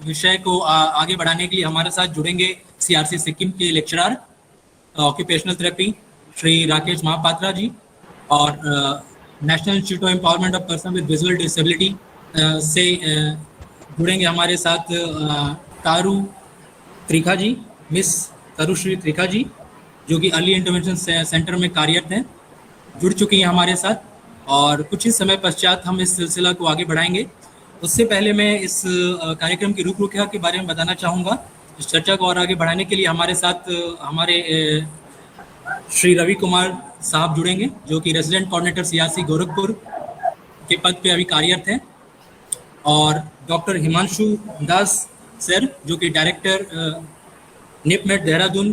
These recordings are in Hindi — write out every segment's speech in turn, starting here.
विषय को आगे बढ़ाने के लिए हमारे साथ जुड़ेंगे सीआरसी सिक्किम के lecturer occupational therapy Shri Rakesh Mahapatra ji, और national institute of empowerment of person with visual disability से जुड़ेंगे हमारे साथ तारू त्रिखा जी, मिस तरुश्री त्रिखा जी, जो कि अर्ली इंटरवेंशन सेंटर में कार्यरत हैं, जुड़ चुकी हैं हमारे साथ। और कुछ ही समय पश्चात हम इस सिलसिला को आगे बढ़ाएंगे। उससे पहले मैं इस कार्यक्रम की रूपरेखा के बारे में बताना चाहूँगा। इस चर्चा को और आगे बढ़ाने के लिए हमारे साथ हमारे श्री रवि कुमार साहब जुड़ेंगे, जो कि रेजिडेंट कोऑर्डिनेटर सीआरसी गोरखपुर के पद पे अभी कार्यरत हैं, और डॉक्टर हिमांशु दास सर, जो कि डायरेक्टर निपमेट देहरादून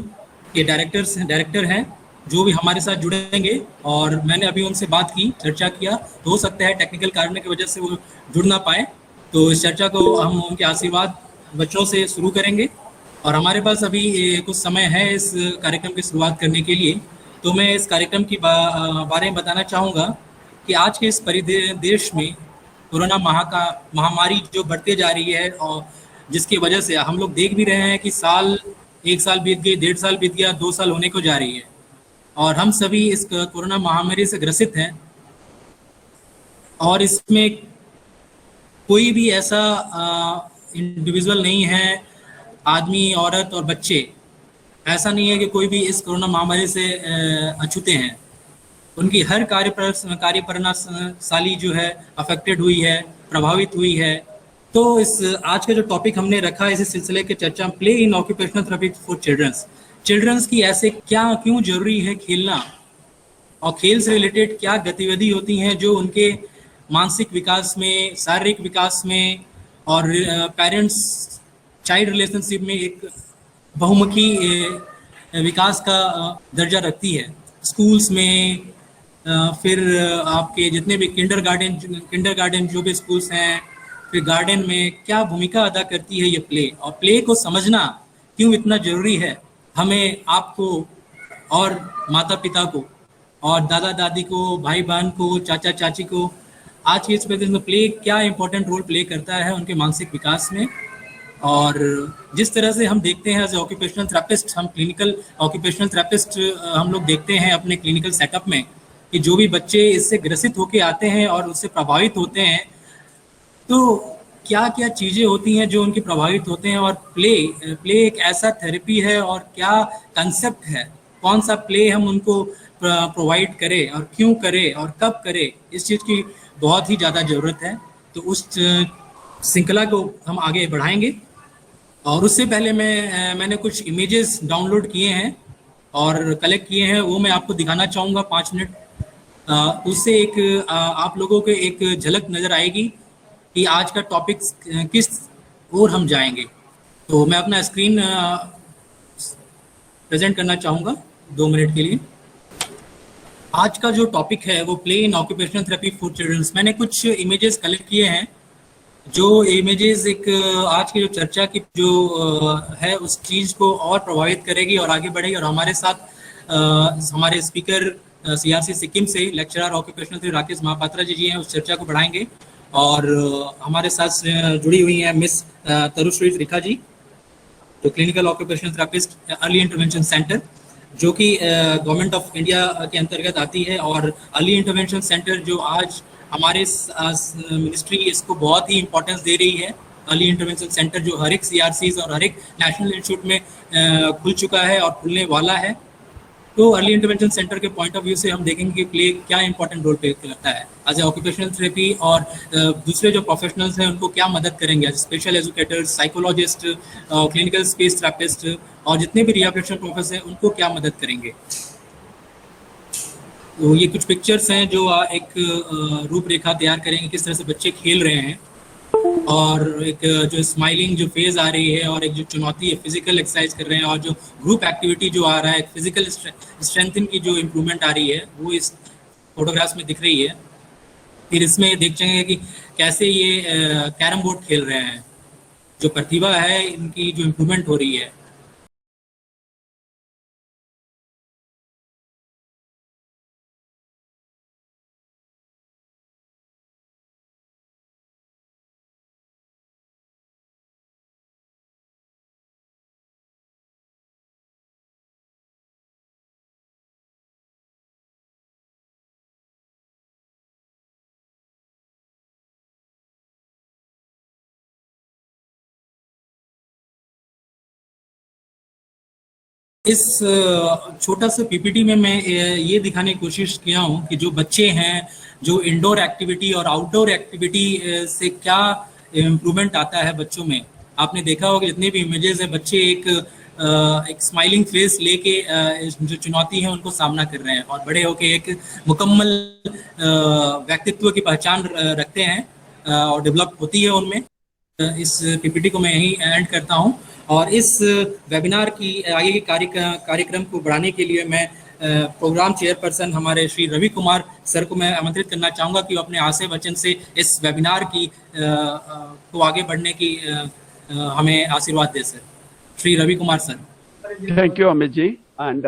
के डायरेक्टर हैं, जो भी हमारे साथ जुड़ेंगे। और मैंने अभी उनसे बात की, चर्चा किया, तो हो सकता है टेक्निकल कारणों की वजह से वो जुड़ ना पाए। तो इस चर्चा को हम उनके आशीर्वाद बच्चों से शुरू करेंगे। और हमारे पास अभी कुछ समय है इस कार्यक्रम की शुरुआत करने के लिए। तो मैं इस कार्यक्रम की बारे में बताना चाहूँगा कि आज के इस परिदेश में कोरोना महामारी जो बढ़ते जा रही है, और जिसकी वजह से हम लोग देख भी रहे हैं कि एक साल बीत गई, 1.5 साल बीत गया, 2 साल होने को जा रही है, और हम सभी इस कोरोना महामारी से ग्रसित हैं। और इसमें कोई भी ऐसा इंडिविजुअल नहीं है, आदमी, औरत और बच्चे, ऐसा नहीं है कि कोई भी इस कोरोना महामारी से अछूते हैं। उनकी हर कार्य प्रणाली जो है अफेक्टेड हुई है, प्रभावित हुई है। तो इस आज का जो टॉपिक हमने रखा है इस सिलसिले के चर्चा, play in occupational therapy for childrens. Childrens की ऐसे क्या क्यों जरूरी है खेलना, और खेल से रिलेटेड क्या गतिविधि होती हैं जो उनके मानसिक विकास में, शारीरिक विकास में, और पेरेंट्स चाइल्ड रिलेशनशिप में एक बहुमुखी विकास का दर्जा रखती है। स्कूल्स में, फिर आपके जितने भी किंडर गार्डन जो भी स्कूल्स हैं, फिर गार्डन में क्या भूमिका अदा करती है ये प्ले, और प्ले को समझना क्यों इतना जरूरी है हमें, आपको और माता पिता को, और दादा दादी को, भाई बहन को, चाचा चाची को। आज की इस परिस्थिति में प्ले क्या इंपॉर्टेंट रोल प्ले करता है उनके मानसिक विकास में। और जिस तरह से हम देखते हैं एज ऑक्यूपेशनल थेरेपिस्ट, हम क्लिनिकल ऑक्यूपेशनल थेरेपिस्ट हम लोग देखते हैं अपने क्लिनिकल सेटअप में कि जो भी बच्चे इससे ग्रसित होकर आते हैं और उससे प्रभावित होते हैं, तो क्या क्या चीज़ें होती हैं जो उनके प्रभावित होते हैं। और प्ले एक ऐसा थेरेपी है, और क्या कंसेप्ट है, कौन सा प्ले हम उनको प्रोवाइड करें और क्यों करें और कब करें, इस चीज़ की बहुत ही ज़्यादा ज़रूरत है। तो उस श्रृंखला को हम आगे बढ़ाएंगे। और उससे पहले मैंने कुछ इमेजेस डाउनलोड किए हैं और कलेक्ट किए हैं, वो मैं आपको दिखाना चाहूँगा 5 मिनट। उससे आप लोगों को एक झलक नज़र आएगी कि आज का टॉपिक किस ओर हम जाएंगे। तो मैं अपना स्क्रीन प्रेजेंट करना चाहूँगा 2 मिनट के लिए। आज का जो टॉपिक है वो play in occupational therapy for childrens. मैंने कुछ इमेजेस कलेक्ट किए हैं, जो इमेजेस एक आज की जो चर्चा की जो है उस चीज़ को और प्रभावित करेगी और आगे बढ़ेगी। और हमारे साथ हमारे स्पीकर सीआरसी सिक्किम से lecturer occupational therapy Rakesh Mahapatra ji हैं, उस चर्चा को बढ़ाएंगे। और हमारे साथ जुड़ी हुई हैं मिस तरुश्री त्रिखा जी, जो clinical occupational therapist early intervention centre, जो कि गवर्नमेंट ऑफ इंडिया के अंतर्गत आती है। और अर्ली इंटरवेंशन सेंटर जो आज हमारे मिनिस्ट्री इसको बहुत ही इंपॉर्टेंस दे रही है। अर्ली इंटरवेंशन सेंटर जो हर एक सीआरसी और हर एक नेशनल इंस्टीट्यूट में खुल चुका है और खुलने वाला है। तो अर्ली इंटरवेंशन सेंटर के पॉइंट ऑफ व्यू से हम देखेंगे कि प्ले क्या इंपॉर्टेंट रोल प्ले करता है एज ए ऑक्यूपेशनल थेरेपी, और दूसरे जो प्रोफेशनल्स हैं उनको क्या मदद करेंगे as special educators, psychologist, clinical space therapist, और जितने भी रिहेबिलिटेशन प्रोफेसर हैं उनको क्या मदद करेंगे। तो ये कुछ पिक्चर्स हैं जो एक रूपरेखा तैयार करेंगे किस तरह से बच्चे खेल रहे हैं, और एक जो स्माइलिंग जो फेज आ रही है, और एक जो चुनौती है फिजिकल एक्सरसाइज कर रहे हैं, और जो ग्रुप एक्टिविटी जो आ रहा है, फिजिकल स्ट्रेंथन की जो इम्प्रूवमेंट आ रही है, वो इस फोटोग्राफ्स में दिख रही है। फिर इसमें देखेंगे कि कैसे ये कैरम बोर्ड खेल रहे हैं, जो प्रतिभा है इनकी जो इम्प्रूवमेंट हो रही है। इस छोटा सा पीपीटी में मैं ये दिखाने की कोशिश किया हूँ कि जो बच्चे हैं, जो इंडोर एक्टिविटी और आउटडोर एक्टिविटी से क्या इम्प्रूवमेंट आता है बच्चों में। आपने देखा होगा जितने भी इमेजेस हैं, बच्चे एक स्माइलिंग फेस लेके जो चुनौती है उनको सामना कर रहे हैं और बड़े होके एक मुकम्मल व्यक्तित्व की पहचान रखते हैं और डेवलप होती है उनमें। इस पीपीटी को मैं यहीं एंड करता हूं और इस वेबिनार की आगे के कार्यक्रम को बढ़ाने के लिए मैं प्रोग्राम चेयरपर्सन हमारे श्री रवि कुमार सर को मैं आमंत्रित करना चाहूंगा कि वो अपने आशय वचन से इस वेबिनार की को आगे बढ़ने की हमें आशीर्वाद दे sir. Shri Ravi Kumar sir. Thank you Amit ji and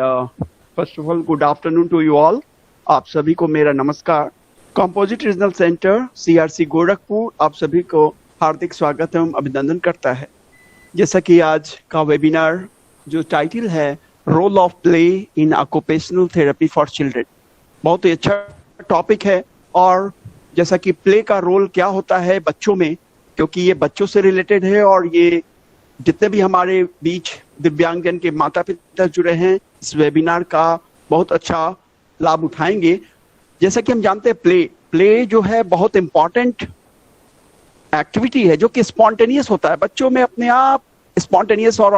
first of all good afternoon to you all. आप सभी को मेरा नमस्कार। Composite regional centre CRC Gorakhpur आप सभी को हार्दिक स्वागत एवं अभिनंदन करता है। जैसा कि आज का वेबिनार जो टाइटल है role of play in occupational therapy for children, बहुत ही अच्छा टॉपिक है। और जैसा कि प्ले का रोल क्या होता है बच्चों में, क्योंकि ये बच्चों से रिलेटेड है और ये जितने भी हमारे बीच दिव्यांगजन के माता पिता जुड़े हैं इस वेबिनार का बहुत अच्छा लाभ उठाएंगे। जैसा कि हम जानते हैं प्ले जो है बहुत इंपॉर्टेंट एक्टिविटी है जो कि स्पॉन्टेनियस होता है, बच्चों में अपने आप स्पॉन्टेनियस और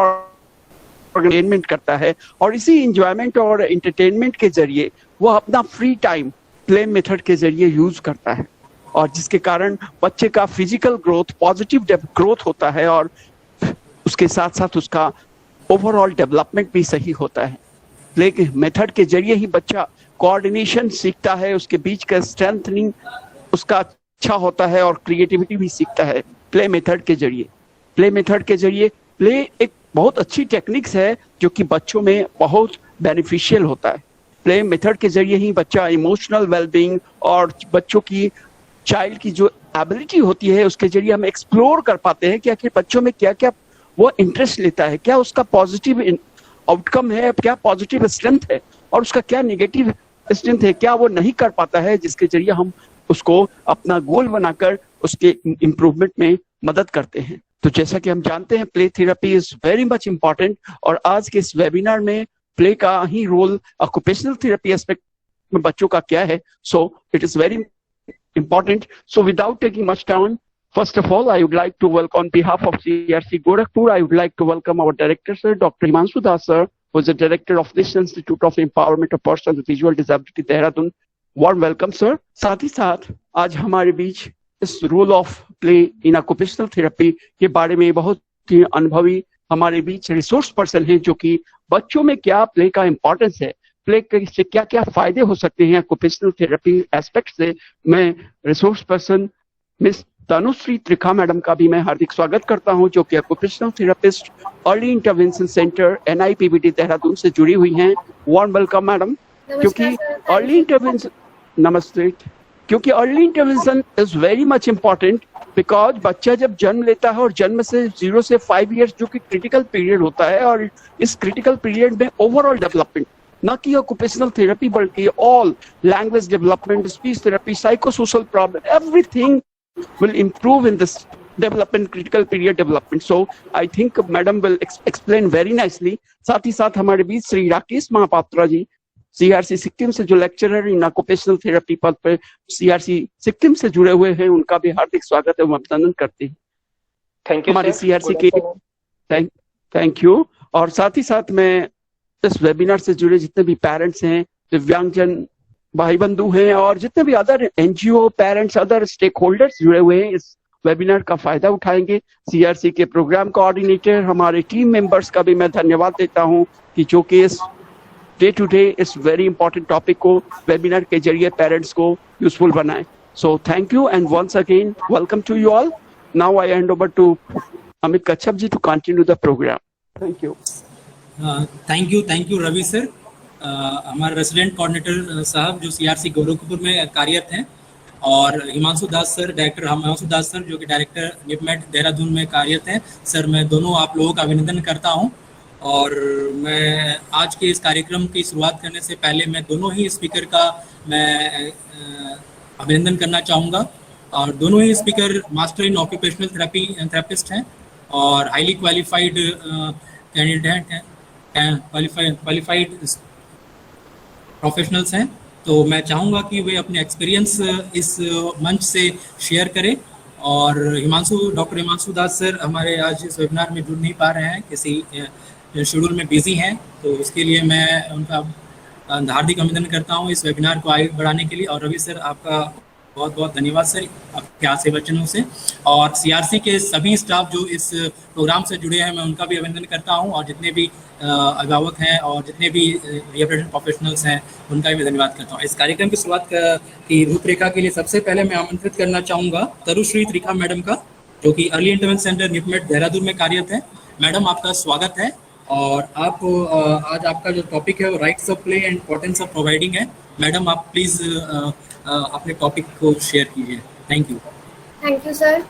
एंटरटेनमेंट करता है और इसी एंजॉयमेंट और एंटरटेनमेंट के जरिए वो अपना फ्री टाइम प्ले मेथड के जरिए यूज करता है और जिसके कारण बच्चे का फिजिकल ग्रोथ पॉजिटिव ग्रोथ होता है और उसके साथ साथ उसका ओवरऑल डेवलपमेंट भी सही होता है। प्ले के मेथड के जरिए ही बच्चा कोऑर्डिनेशन सीखता है, उसके बीच का स्ट्रेंथनिंग उसका अच्छा होता है और क्रिएटिविटी भी सीखता है प्ले मेथड के जरिए। प्ले एक बहुत अच्छी टेक्निक्स है जो कि बच्चों में बहुत बेनिफिशियल होता है। प्ले मेथड के जरिए ही बच्चा इमोशनल वेलबींग और बच्चों की चाइल्ड की जो एबिलिटी होती है उसके जरिए हम एक्सप्लोर कर पाते हैं कि आखिर बच्चों में क्या क्या वो इंटरेस्ट लेता है, क्या उसका पॉजिटिव आउटकम है, क्या पॉजिटिव स्ट्रेंथ है और उसका क्या नेगेटिव स्ट्रेंथ है, क्या वो नहीं कर पाता है, जिसके जरिए हम उसको अपना गोल बनाकर उसके इम्प्रूवमेंट में मदद करते हैं। तो जैसा कि हम जानते हैं play therapy is very much important और आज के इस वेबिनार में प्ले का ही रोल ऑक्यूपेशनल थेरेपी एस्पेक्ट में बच्चों का क्या है, so it is very important. So without taking much time, first of all, I would like to welcome on behalf of CRC Gorakhpur, I would like to welcome our director, sir, Dr. Himanshu Das, sir, who is the director of this Institute of Empowerment of Persons with Visual Disability, Dehradun. Warm welcome, sir. साथ ही साथ आज हमारे बीच इस role of play in occupational therapy के बारे में बहुत ही अनुभवी हमारे बीच रिसोर्स पर्सन हैं जो कि बच्चों में क्या प्ले का इम्पोर्टेंस है, प्ले से क्या क्या फायदे हो सकते हैं ऑक्यूपेशनल थेरेपी एस्पेक्ट से। मैं resource person miss Tanushree Trikha madam का भी मैं हार्दिक स्वागत करता हूं जो कि occupational therapist early intervention centre NIPBD Dehradun से जुड़ी हुई हैं। Warm welcome madam. क्योंकि अर्ली इंटरवेंशन नमस्ते क्योंकि early intervention is very much important because बच्चा जब जन्म लेता है और जन्म से 0 से 5 ईयर्स जो कि क्रिटिकल पीरियड होता है और इस क्रिटिकल पीरियड में ओवरऑल डेवलपमेंट न कि ऑक्यूपेशनल थेरेपी बल्कि all language development, speech therapy, psychosocial problem, everything will improve in this development, critical period development. So I think madam will explain very nicely. साथ ही साथ हमारे बीच श्री राकेश महापात्रा जी CRC सिक्किम से जो लेक्चरर इन ऑक्यूपेशनल थेरेपी पद पे CRC सिक्किम से जुड़े हुए हैं, उनका भी हार्दिक स्वागत एवं अभिनंदन करते हैं। थैंक यू हमारे CRC के थैंक यू। और साथ ही साथ मैं इस वेबिनार से जुड़े जितने भी पेरेंट्स हैं, दिव्यांगजन भाई बंधु हैं और जितने भी other NGO parents, other stakeholders जुड़े हुए हैं इस वेबिनार का फायदा उठाएंगे। CRC के प्रोग्राम कोऑर्डिनेटर हमारे टीम मेंबर्स का भी मैं धन्यवाद देता हूं कि जो कि इस डे टू डे इस वेरी इंपॉर्टेंट टॉपिक को वेबिनार के जरिए पेरेंट्स को यूजफुल बनाएं। So thank you and once again welcome to you all. Now I hand over to Amit Kachhap ji to continue the programme. Thank you. Thank you Ravi sir. हमारे रेसिडेंट कोऑर्डिनेटर साहब जो CRC गोरखपुर में कार्यरत हैं और Himanshu Das sir, director Himanshu Das sir जो कि डायरेक्टर निपमेट देहरादून में कार्यरत हैं। सर मैं दोनों आप लोगों का अभिनंदन करता हूं और मैं आज के इस कार्यक्रम की शुरुआत करने से पहले मैं दोनों ही स्पीकर का मैं अभिनंदन करना चाहूँगा। और दोनों ही speaker master in occupational therapist हैं और हाईली क्वालिफाइड कैंडिडेट हैं क्वालिफाइड प्रोफेशनल्स हैं, तो मैं चाहूँगा कि वे अपने एक्सपीरियंस इस मंच से शेयर करें। और डॉक्टर हिमांशु दास सर हमारे आज इस वेबिनार में जुड़ नहीं पा रहे हैं, किसी शेड्यूल में बिजी हैं, तो उसके लिए मैं उनका हार्दिक अभिनंदन करता हूँ इस वेबिनार को आगे बढ़ाने के लिए। और रवि सर, आपका बहुत बहुत धन्यवाद सर आपके आशय वचनों से। और सीआरसी के सभी स्टाफ जो इस प्रोग्राम से जुड़े हैं, मैं उनका भी अभिनंदन करता हूं, और जितने भी अभिभावक हैं और जितने भी रिप्रेजेंटेटिव प्रोफेशनल्स हैं उनका भी धन्यवाद करता हूं। इस कार्यक्रम की शुरुआत की रूपरेखा के लिए सबसे पहले मैं आमंत्रित करना चाहूँगा तरुश्री त्रिखा मैडम का, जो कि अर्ली इंटरवेंशन सेंटर निपमेट देहरादून में कार्यरत है। मैडम, आपका स्वागत है। और आप आज आपका जो टॉपिक है वो rights of play and importance of providing है। मैडम, आप प्लीज़ अपने टॉपिक को शेयर कीजिए। Thank you sir.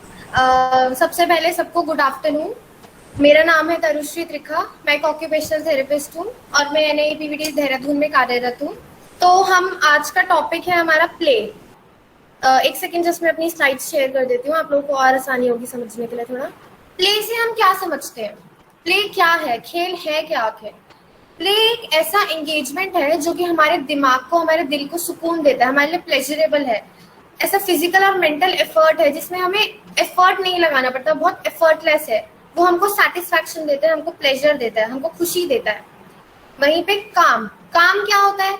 सबसे पहले सबको गुड आफ्टरनून। मेरा नाम है तरुश्री त्रिखा, मैं एक ऑक्यूपेशनल थेरेपिस्ट हूँ और मैं NIEPVT देहरादून में कार्यरत हूँ। तो हम आज का टॉपिक है हमारा प्ले। एक सेकेंड, जस्ट मैं अपनी स्लाइड्स शेयर कर देती हूँ, आप लोगों को और आसानी होगी समझने के लिए। थोड़ा प्ले से हम क्या समझते हैं, प्ले क्या है, खेल है क्या आखिर? प्ले एक ऐसा एंगेजमेंट है जो कि हमारे दिमाग को, हमारे दिल को सुकून देता है, हमारे लिए प्लेजरेबल है। ऐसा फिजिकल और मेंटल एफर्ट है जिसमें हमें एफर्ट नहीं लगाना पड़ता, बहुत एफर्टलेस है। वो हमको सेटिस्फैक्शन देता है, हमको प्लेजर देता है, हमको खुशी देता है। वहीं पे काम क्या होता है?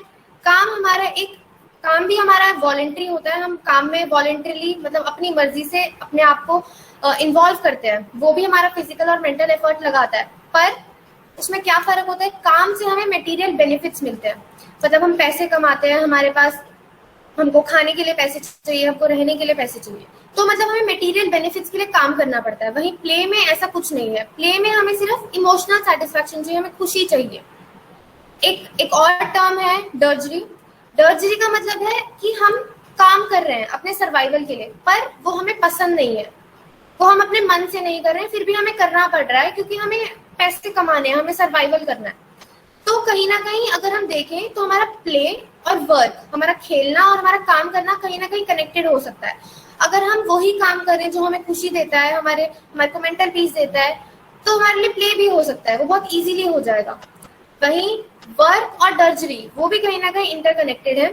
काम भी हमारा वॉलंटरी होता है। हम काम में वॉलंटरीली, मतलब अपनी मर्जी से अपने आप को इन्वॉल्व करते हैं। वो भी हमारा फिजिकल और मेंटल एफर्ट लगाता है, पर उसमें क्या फर्क होता है? काम से हमें मटेरियल बेनिफिट्स मिलते हैं, मतलब हम पैसे कमाते हैं, हमारे पास, हमको खाने के लिए पैसे चाहिए, हमको रहने के लिए पैसे चाहिए, तो मतलब हमें मटेरियल बेनिफिट्स के लिए काम करना पड़ता है। वहीं प्ले में ऐसा कुछ नहीं है। प्ले में हमें सिर्फ इमोशनल सेटिस्फैक्शन चाहिए, हमें खुशी चाहिए। एक और टर्म है डर्जरी। डर्जरी का मतलब है कि हम काम कर रहे हैं अपने सर्वाइवल के लिए, पर वो हमें पसंद नहीं है, वो हम अपने मन से नहीं कर रहे हैं, फिर भी हमें करना पड़ रहा है क्योंकि हमें पैसे कमाने हैं, हमें सर्वाइवल करना है। तो कहीं ना कहीं अगर हम देखें तो हमारा प्ले और वर्क, हमारा खेलना और हमारा काम करना कहीं ना कहीं कनेक्टेड हो सकता है। अगर हम वही काम करें जो हमें खुशी देता है, हमारे को मेंटल पीस देता है, तो हमारे लिए प्ले भी हो सकता है, वो बहुत इजीली हो जाएगा। वहीं वर्क और डर्जरी वो भी कहीं ना कहीं इंटरकनेक्टेड है,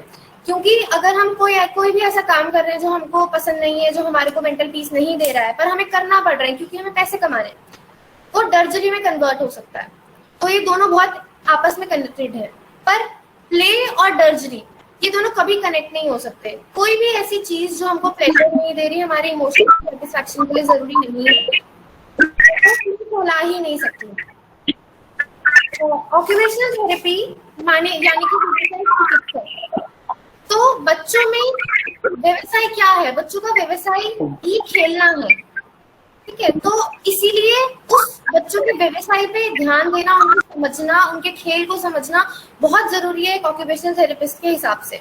क्योंकि अगर हम कोई भी ऐसा काम कर रहे हैं जो हमको पसंद नहीं है, जो हमारे को मेंटल पीस नहीं दे रहा है, पर हमें करना पड़ रहा है क्योंकि हमें पैसे कमाने हैं, वो डर्जरी में कन्वर्ट हो सकता है। तो ये दोनों बहुत आपस में कनेक्टेड है। पर प्ले और डर्जरी ये दोनों कभी कनेक्ट नहीं हो सकते। कोई भी ऐसी चीज जो हमको प्लेजर नहीं दे रही, हमारे इमोशनल सेटिस्फैक्शन के लिए जरूरी नहीं है, तो ला ही नहीं सकती। ऑक्यूपेशनल थेरेपी यानी कि तो बच्चों में व्यवसाय क्या है? बच्चों का व्यवसाय ही खेलना है, ठीक है। तो इसीलिए उस बच्चों के व्यवसाय पे ध्यान देना, उनको समझना, उनके खेल को समझना बहुत जरूरी है एक ऑक्यूपेशनल थेरेपिस्ट के हिसाब से।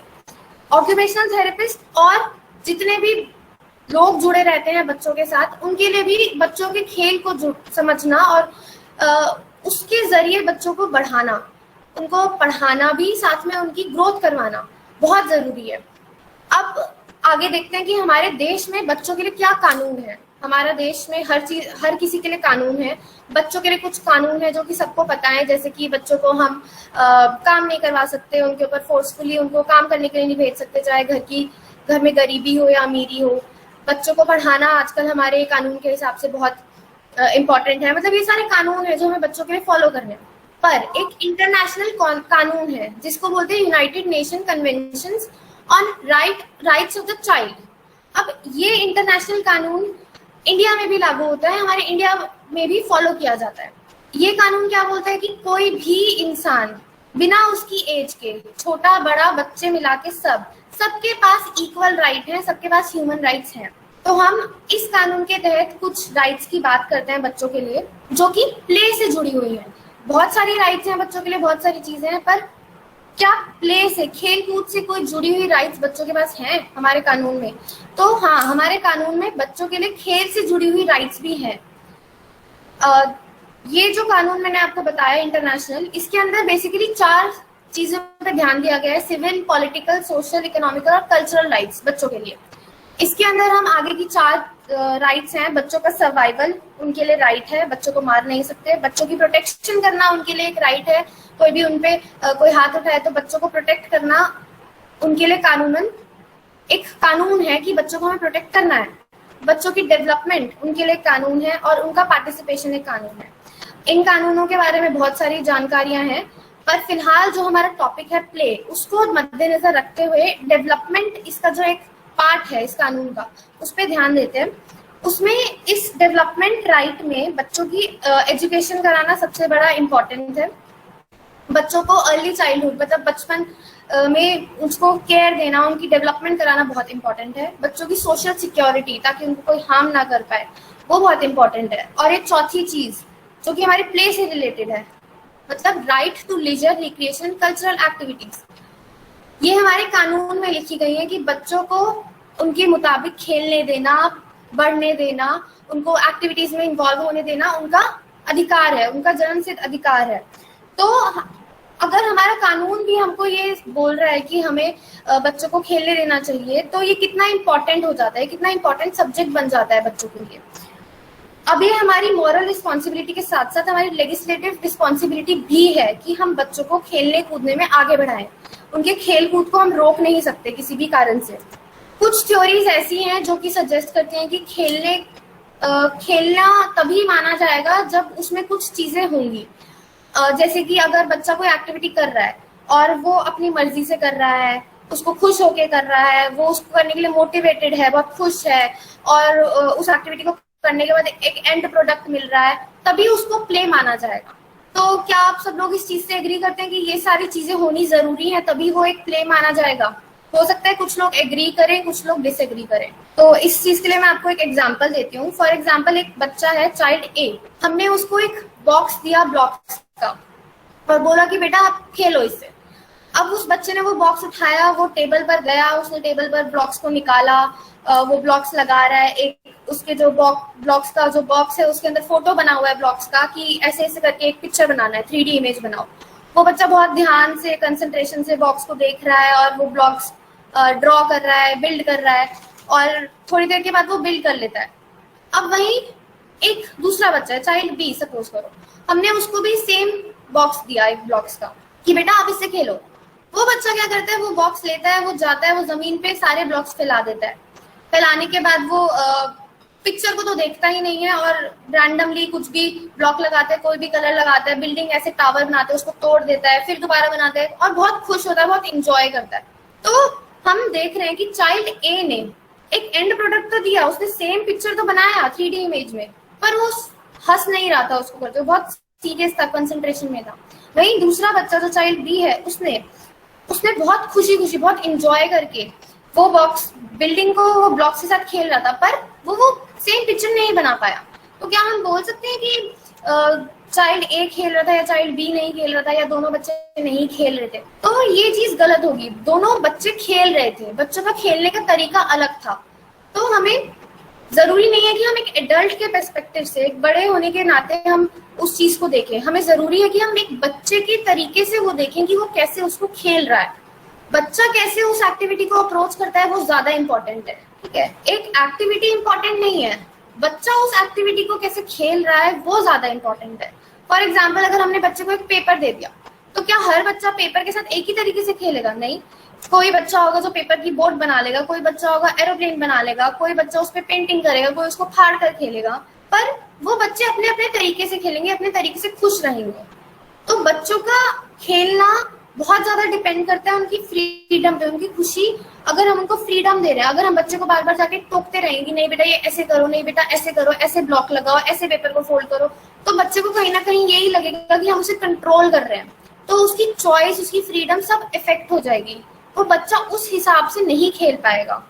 ऑक्यूपेशनल थेरेपिस्ट और जितने भी लोग जुड़े रहते हैं बच्चों के साथ, उनके लिए भी बच्चों के खेल को समझना और उसके जरिए बच्चों को बढ़ाना, उनको पढ़ाना भी, साथ में उनकी ग्रोथ करवाना बहुत जरूरी है। अब आगे देखते हैं कि हमारे देश में बच्चों के लिए क्या कानून है। हमारा देश में हर किसी के लिए कानून है। बच्चों के लिए कुछ कानून है जो कि सबको पता है, जैसे कि बच्चों को हम काम नहीं करवा सकते, उनके ऊपर फोर्सफुली उनको काम करने के लिए नहीं भेज सकते, चाहे घर में गरीबी हो या अमीरी हो। बच्चों को पढ़ाना आजकल हमारे कानून के हिसाब से बहुत इम्पोर्टेंट है। मतलब ये सारे कानून है जो हमें बच्चों के लिए फॉलो करने हैं। पर एक इंटरनेशनल कानून है जिसको बोलते हैं United nation convention on rights of the child. अब ये इंटरनेशनल कानून इंडिया में भी लागू होता है, हमारे इंडिया में भी फॉलो किया जाता है। ये कानून क्या बोलता है कि कोई भी इंसान बिना उसकी एज के, छोटा बड़ा बच्चे मिला के सबके पास इक्वल राइट है, सबके पास ह्यूमन राइट्स हैं। तो हम इस कानून के तहत कुछ राइट्स की बात करते हैं बच्चों के लिए, जो कि प्ले से जुड़ी हुई है। बहुत सारी राइट्स हैं बच्चों के लिए, बहुत सारी चीजें हैं, पर क्या प्ले से, खेल कूद से कोई जुड़ी हुई राइट्स बच्चों के पास हैं हमारे कानून में? तो हाँ, हमारे कानून में बच्चों के लिए खेल से जुड़ी हुई राइट्स भी हैं। ये जो कानून मैंने आपको बताया इंटरनेशनल, इसके अंदर बेसिकली 4 चीजों पर ध्यान दिया गया है: सिविल, पॉलिटिकल, सोशल, इकोनॉमिकल और कल्चरल राइट्स बच्चों के लिए। इसके अंदर हम आगे की 4 राइट्स हैं। बच्चों का सर्वाइवल उनके लिए राइट है, बच्चों को मार नहीं सकते। बच्चों की प्रोटेक्शन करना उनके लिए एक राइट है, कोई भी उनपे कोई हाथ उठाए तो बच्चों को प्रोटेक्ट करना उनके लिए कानूनन एक कानून है कि बच्चों को हमें प्रोटेक्ट करना है। बच्चों की डेवलपमेंट उनके लिए कानून है और उनका पार्टिसिपेशन एक कानून है। इन कानूनों के बारे में बहुत सारी जानकारियां हैं, पर फिलहाल जो हमारा टॉपिक है प्ले, उसको मद्देनजर रखते हुए डेवलपमेंट इसका जो एक पार्ट है इस कानून का, उस पर ध्यान देते हैं। उसमें इस डेवलपमेंट राइट में बच्चों की एजुकेशन कराना सबसे बड़ा इम्पोर्टेंट है। बच्चों को अर्ली चाइल्डहुड मतलब बचपन में उसको केयर देना, उनकी डेवलपमेंट कराना बहुत इंपॉर्टेंट है। बच्चों की सोशल सिक्योरिटी, ताकि उनको कोई हार्म ना कर पाए, वो बहुत इंपॉर्टेंट है। और एक चौथी चीज जो कि हमारे प्ले से रिलेटेड है, मतलब right to leisure recreation cultural activities, ये हमारे कानून में लिखी गई है कि बच्चों को उनके मुताबिक खेलने देना, बढ़ने देना, उनको एक्टिविटीज में इन्वॉल्व होने देना उनका अधिकार है, उनका जन्मसिद्ध अधिकार है। तो अगर हमारा कानून भी हमको ये बोल रहा है कि हमें बच्चों को खेलने देना चाहिए, तो ये कितना इम्पोर्टेंट हो जाता है, कितना इम्पोर्टेंट सब्जेक्ट बन जाता है बच्चों के लिए। अब ये हमारी मॉरल रिस्पॉन्सिबिलिटी के साथ साथ हमारी लेजिस्लेटिव रिस्पॉन्सिबिलिटी भी है कि हम बच्चों को खेलने कूदने में आगे बढ़ाएं। उनके खेल कूद को हम रोक नहीं सकते किसी भी कारण से। कुछ थ्योरीज ऐसी हैं जो कि सजेस्ट करती हैं कि खेलना तभी माना जाएगा जब उसमें कुछ चीजें होंगी। जैसे कि अगर बच्चा कोई एक्टिविटी कर रहा है और वो अपनी मर्जी से कर रहा है, उसको खुश होके कर रहा है, वो उसको करने के लिए मोटिवेटेड है, बहुत खुश है, और उस एक्टिविटी को करने के बाद एक एंड प्रोडक्ट मिल रहा है, तभी उसको प्ले माना जाएगा। तो क्या आप सब लोग इस चीज से एग्री करते हैं कि ये सारी चीजें होनी जरूरी है तभी वो एक प्ले माना जाएगा? हो सकता है कुछ लोग एग्री करें, कुछ लोग डिसएग्री करें। तो इस चीज के लिए मैं आपको एक एग्जांपल देती हूँ। फॉर एग्जांपल, एक बच्चा है चाइल्ड ए, हमने उसको एक बॉक्स दिया ब्लॉक्स का और बोला कि बेटा आप खेलो इससे। अब उस बच्चे ने वो बॉक्स उठाया, वो टेबल पर गया, उसने टेबल पर ब्लॉक्स को निकाला, वो ब्लॉक्स लगा रहा है। एक उसके जो ब्लॉक्स का जो बॉक्स है उसके अंदर फोटो बना हुआ है ब्लॉक्स का कि ऐसे ऐसे करके एक पिक्चर बनाना है, 3D इमेज बनाओ। वो बच्चा बहुत ध्यान से, कंसंट्रेशन से बॉक्स को देख रहा है और वो ब्लॉक्स ड्रॉ कर रहा है, बिल्ड कर रहा है, और थोड़ी देर के बाद वो बिल्ड कर लेता है। अब वहीं एक दूसरा बच्चा है, चाइल्ड बी सपोज करो, हमने उसको भी सेम बॉक्स दिया एक ब्लॉक्स का कि बेटा आप इससे खेलो। वो बच्चा क्या करता है, वो बॉक्स लेता है, वो जाता है, वो जमीन पे सारे ब्लॉक्स फैला देता है। फैलाने के बाद वो पिक्चर को तो देखता ही नहीं है और रैंडमली कुछ भी ब्लॉक लगाता है, कोई भी कलर लगाता है, बिल्डिंग ऐसे टावर बनाता है, उसको तोड़ देता है, फिर दोबारा बनाता है और बहुत खुश होता है, बहुत इंजॉय करता है। तो हम देख रहे हैं कि चाइल्ड ए ने एक एंड प्रोडक्ट तो दिया, उसने सेम पिक्चर तो बनाया 3D इमेज में, पर वो हंस नहीं रहा था उसको करते, बहुत सीरियस था, कंसंट्रेशन में था। वहीं दूसरा बच्चा जो चाइल्ड बी है, उसने बहुत खुशी खुशी, बहुत इंजॉय करके वो बॉक्स बिल्डिंग को वो ब्लॉक्स के साथ खेल रहा था, पर वो सेम पिक्चर नहीं बना पाया। तो क्या हम बोल सकते हैं कि चाइल्ड ए खेल रहा था या चाइल्ड बी नहीं खेल रहा था, या दोनों बच्चे नहीं खेल रहे थे? तो ये चीज गलत होगी। दोनों बच्चे खेल रहे थे, बच्चों का खेलने का तरीका अलग था। तो हमें जरूरी नहीं है कि हम एक एडल्ट के पर्सपेक्टिव से, एक बड़े होने के नाते हम उस चीज को देखें। हमें जरूरी है कि हम एक बच्चे के तरीके से वो देखें कि वो कैसे उसको खेल रहा है। बच्चा कैसे उस एक्टिविटी को अप्रोच करता है वो ज्यादा इंपॉर्टेंट है, ठीक है? एक एक्टिविटी इंपॉर्टेंट नहीं है, बच्चा उस एक्टिविटी को कैसे खेल रहा है वो ज्यादा इंपॉर्टेंट है। फॉर एग्जाम्पल, अगर हमने बच्चे को एक पेपर दे दिया, तो क्या हर बच्चा पेपर के साथ एक ही तरीके से खेलेगा? नहीं। कोई बच्चा होगा जो पेपर की बोर्ड बना लेगा, कोई बच्चा होगा एरोप्लेन बना लेगा, कोई बच्चा उस पर पेंटिंग करेगा, कोई उसको फाड़ कर खेलेगा, पर वो बच्चे अपने अपने तरीके से खेलेंगे, अपने तरीके से खुश रहेंगे। तो बच्चों का खेलना बहुत ज्यादा डिपेंड करता है उनकी फ्रीडम पे, उनकी खुशी। अगर हम उनको फ्रीडम दे रहे हैं, अगर हम बच्चे को बार बार जाके टोकते रहेंगे, नहीं बेटा ये ऐसे करो, नहीं बेटा ऐसे करो, ऐसे ब्लॉक लगाओ, ऐसे पेपर को फोल्ड करो, तो बच्चे को कहीं ना कहीं यही लगेगा कि हम उसे कंट्रोल कर रहे हैं। तो उसकी चॉइस, उसकी फ्रीडम सब इफेक्ट हो जाएगी। वो बच्चा उस हिसाब से नहीं खेल पाएगा,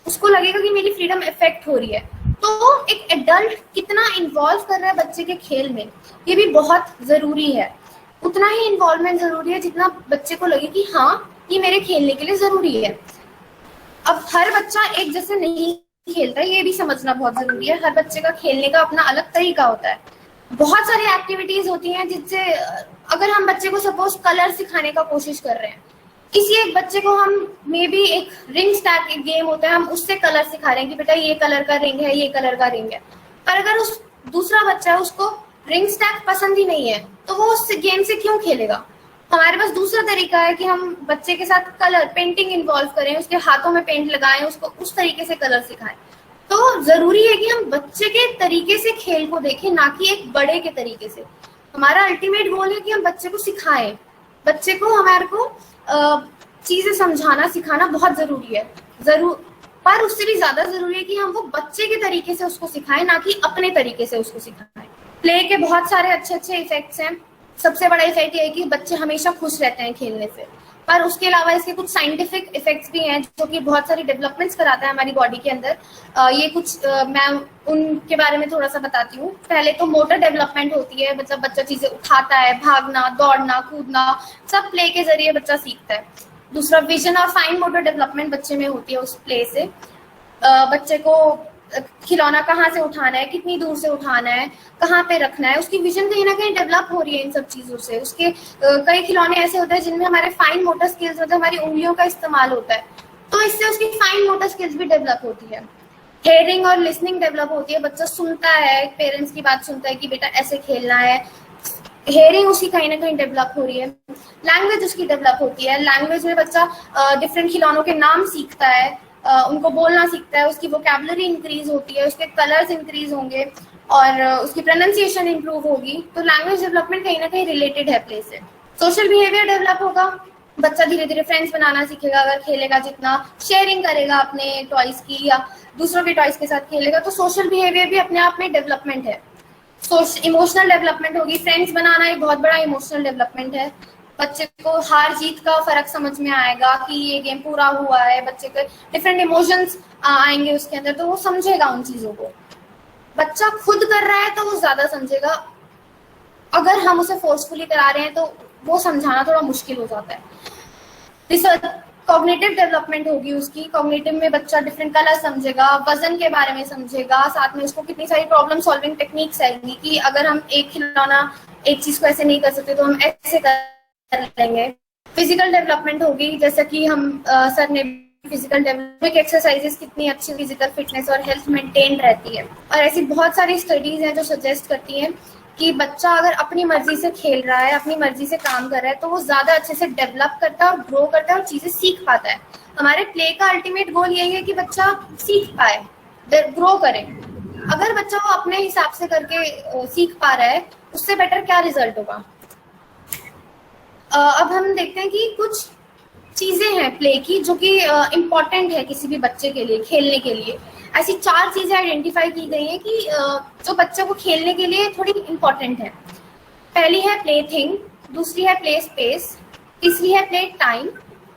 उसको लगेगा कि मेरी फ्रीडम इफेक्ट हो रही है। तो एक एडल्ट कितना इन्वॉल्व कर रहा है बच्चे के खेल में, ये भी बहुत जरूरी है। उतना ही इन्वॉल्वमेंट जरूरी है जितना बच्चे को लगे कि हाँ ये मेरे खेलने के लिए जरूरी है। अब हर बच्चा एक जैसे नहीं खेलता, ये भी समझना बहुत जरूरी है। हर बच्चे का खेलने का अपना अलग तरीका होता है। बहुत सारी एक्टिविटीज होती हैं जिससे, अगर हम बच्चे को सपोज कलर सिखाने का कोशिश कर रहे हैं, किसी एक बच्चे को हम मे बी एक रिंग स्टैक एक गेम होता है, हम उससे कलर सिखा रहे हैं कि बेटा ये कलर का रिंग है, ये कलर का रिंग है, पर अगर उस दूसरा बच्चा है उसको रिंग स्टैक पसंद ही नहीं है तो वो उस गेम से क्यों खेलेगा। हमारे पास दूसरा तरीका है कि हम बच्चे के साथ कलर पेंटिंग इन्वॉल्व करें, उसके हाथों में पेंट लगाएं, उसको उस तरीके से कलर सिखाएं। तो जरूरी है कि हम बच्चे के तरीके से खेल को देखें, ना कि एक बड़े के तरीके से। हमारा अल्टीमेट गोल है कि हम बच्चे को सिखाएं, बच्चे को हमारे को चीजें समझाना सिखाना बहुत जरूरी है, जरूर, पर उससे भी ज्यादा जरूरी है कि हम वो बच्चे के तरीके से उसको सिखाएं, ना कि अपने तरीके से उसको सिखाएं। प्ले के बहुत सारे अच्छे अच्छे इफेक्ट्स हैं। सबसे बड़ा इफेक्ट ये है कि बच्चे हमेशा खुश रहते हैं खेलने से, पर उसके अलावा इसके कुछ साइंटिफिक इफेक्ट्स भी हैं जो कि बहुत सारी डेवलपमेंट्स कराता है हमारी बॉडी के अंदर। ये कुछ मैं उनके बारे में थोड़ा सा बताती हूँ। पहले तो मोटर डेवलपमेंट होती है, मतलब बच्चा चीजें उठाता है, भागना, दौड़ना, कूदना सब प्ले के जरिए बच्चा सीखता है। दूसरा विजन और फाइन मोटर डेवलपमेंट बच्चे में होती है उस प्ले से। बच्चे को खिलौना कहाँ से उठाना है, कितनी दूर से उठाना है, कहाँ पे रखना है, उसकी विजन कहीं ना कहीं डेवलप हो रही है इन सब चीजों से। उसके कई खिलौने ऐसे होते हैं जिनमें हमारे फाइन मोटर स्किल्स, मतलब हमारी उंगलियों का इस्तेमाल होता है, तो इससे उसकी फाइन मोटर स्किल्स भी डेवलप होती है। हेयरिंग और लिसनिंग डेवलप होती है, बच्चा सुनता है, पेरेंट्स की बात सुनता है कि बेटा ऐसे खेलना है, हेयरिंग उसकी कहीं ना कहीं डेवलप हो रही है। लैंग्वेज उसकी डेवलप होती है, लैंग्वेज में बच्चा डिफरेंट खिलौनों के नाम सीखता है, उनको बोलना सीखता है, उसकी वोकैबुलरी इंक्रीज होती है, उसके कलर्स इंक्रीज होंगे और उसकी प्रोनाउंसिएशन इंप्रूव होगी। तो लैंग्वेज डेवलपमेंट कहीं ना कहीं रिलेटेड है प्ले से। सोशल बिहेवियर डेवलप होगा, बच्चा धीरे धीरे फ्रेंड्स बनाना सीखेगा, अगर खेलेगा, जितना शेयरिंग करेगा अपने टॉयज की या दूसरों के टॉयज के साथ खेलेगा, तो सोशल बिहेवियर भी अपने आप में डेवलपमेंट है। इमोशनल डेवलपमेंट होगी, फ्रेंड्स बनाना एक बहुत बड़ा इमोशनल डेवलपमेंट है। बच्चे को हार जीत का फर्क समझ में आएगा कि ये गेम पूरा हुआ है, बच्चे के डिफरेंट इमोशंस आएंगे उसके अंदर, तो वो समझेगा उन चीजों को। बच्चा खुद कर रहा है तो वो ज्यादा समझेगा, अगर हम उसे फोर्सफुली करा रहे हैं तो वो समझाना थोड़ा मुश्किल हो जाता है। कॉग्निटिव डेवलपमेंट होगी उसकी, कॉग्निटिव में बच्चा डिफरेंट कलर समझेगा, वजन के बारे में समझेगा, साथ में उसको कितनी सारी प्रॉब्लम सॉल्विंग टेक्निक्स आएंगी कि अगर हम एक खिलौना एक चीज को ऐसे नहीं कर सकते तो हम ऐसे कर लेंगे। फिजिकल डेवलपमेंट होगी, जैसा कि हम सर ने फिजिकल डेवलपमेंट एक्सरसाइजेस कितनी अच्छी फिजिकल फिटनेस और हेल्थ मेंटेन रहती है। और ऐसी बहुत सारी स्टडीज हैं जो सजेस्ट करती हैं कि बच्चा अगर अपनी मर्जी से खेल रहा है, अपनी मर्जी से काम कर रहा है, तो वो ज्यादा अच्छे से डेवलप करता है और ग्रो करता है और चीजें सीख पाता है। हमारे प्ले का अल्टीमेट गोल यही है कि बच्चा सीख पाए, ग्रो करे। अगर बच्चा वो अपने हिसाब से करके सीख पा रहा है, उससे बेटर क्या रिजल्ट होगा। अब हम देखते हैं कि कुछ चीजें हैं प्ले की जो कि इम्पोर्टेंट है किसी भी बच्चे के लिए खेलने के लिए। ऐसी 4 चीजें आइडेंटिफाई की गई हैं कि जो बच्चे को खेलने के लिए थोड़ी इम्पोर्टेंट है। पहली है प्ले थिंग, दूसरी है प्ले स्पेस, तीसरी है प्ले टाइम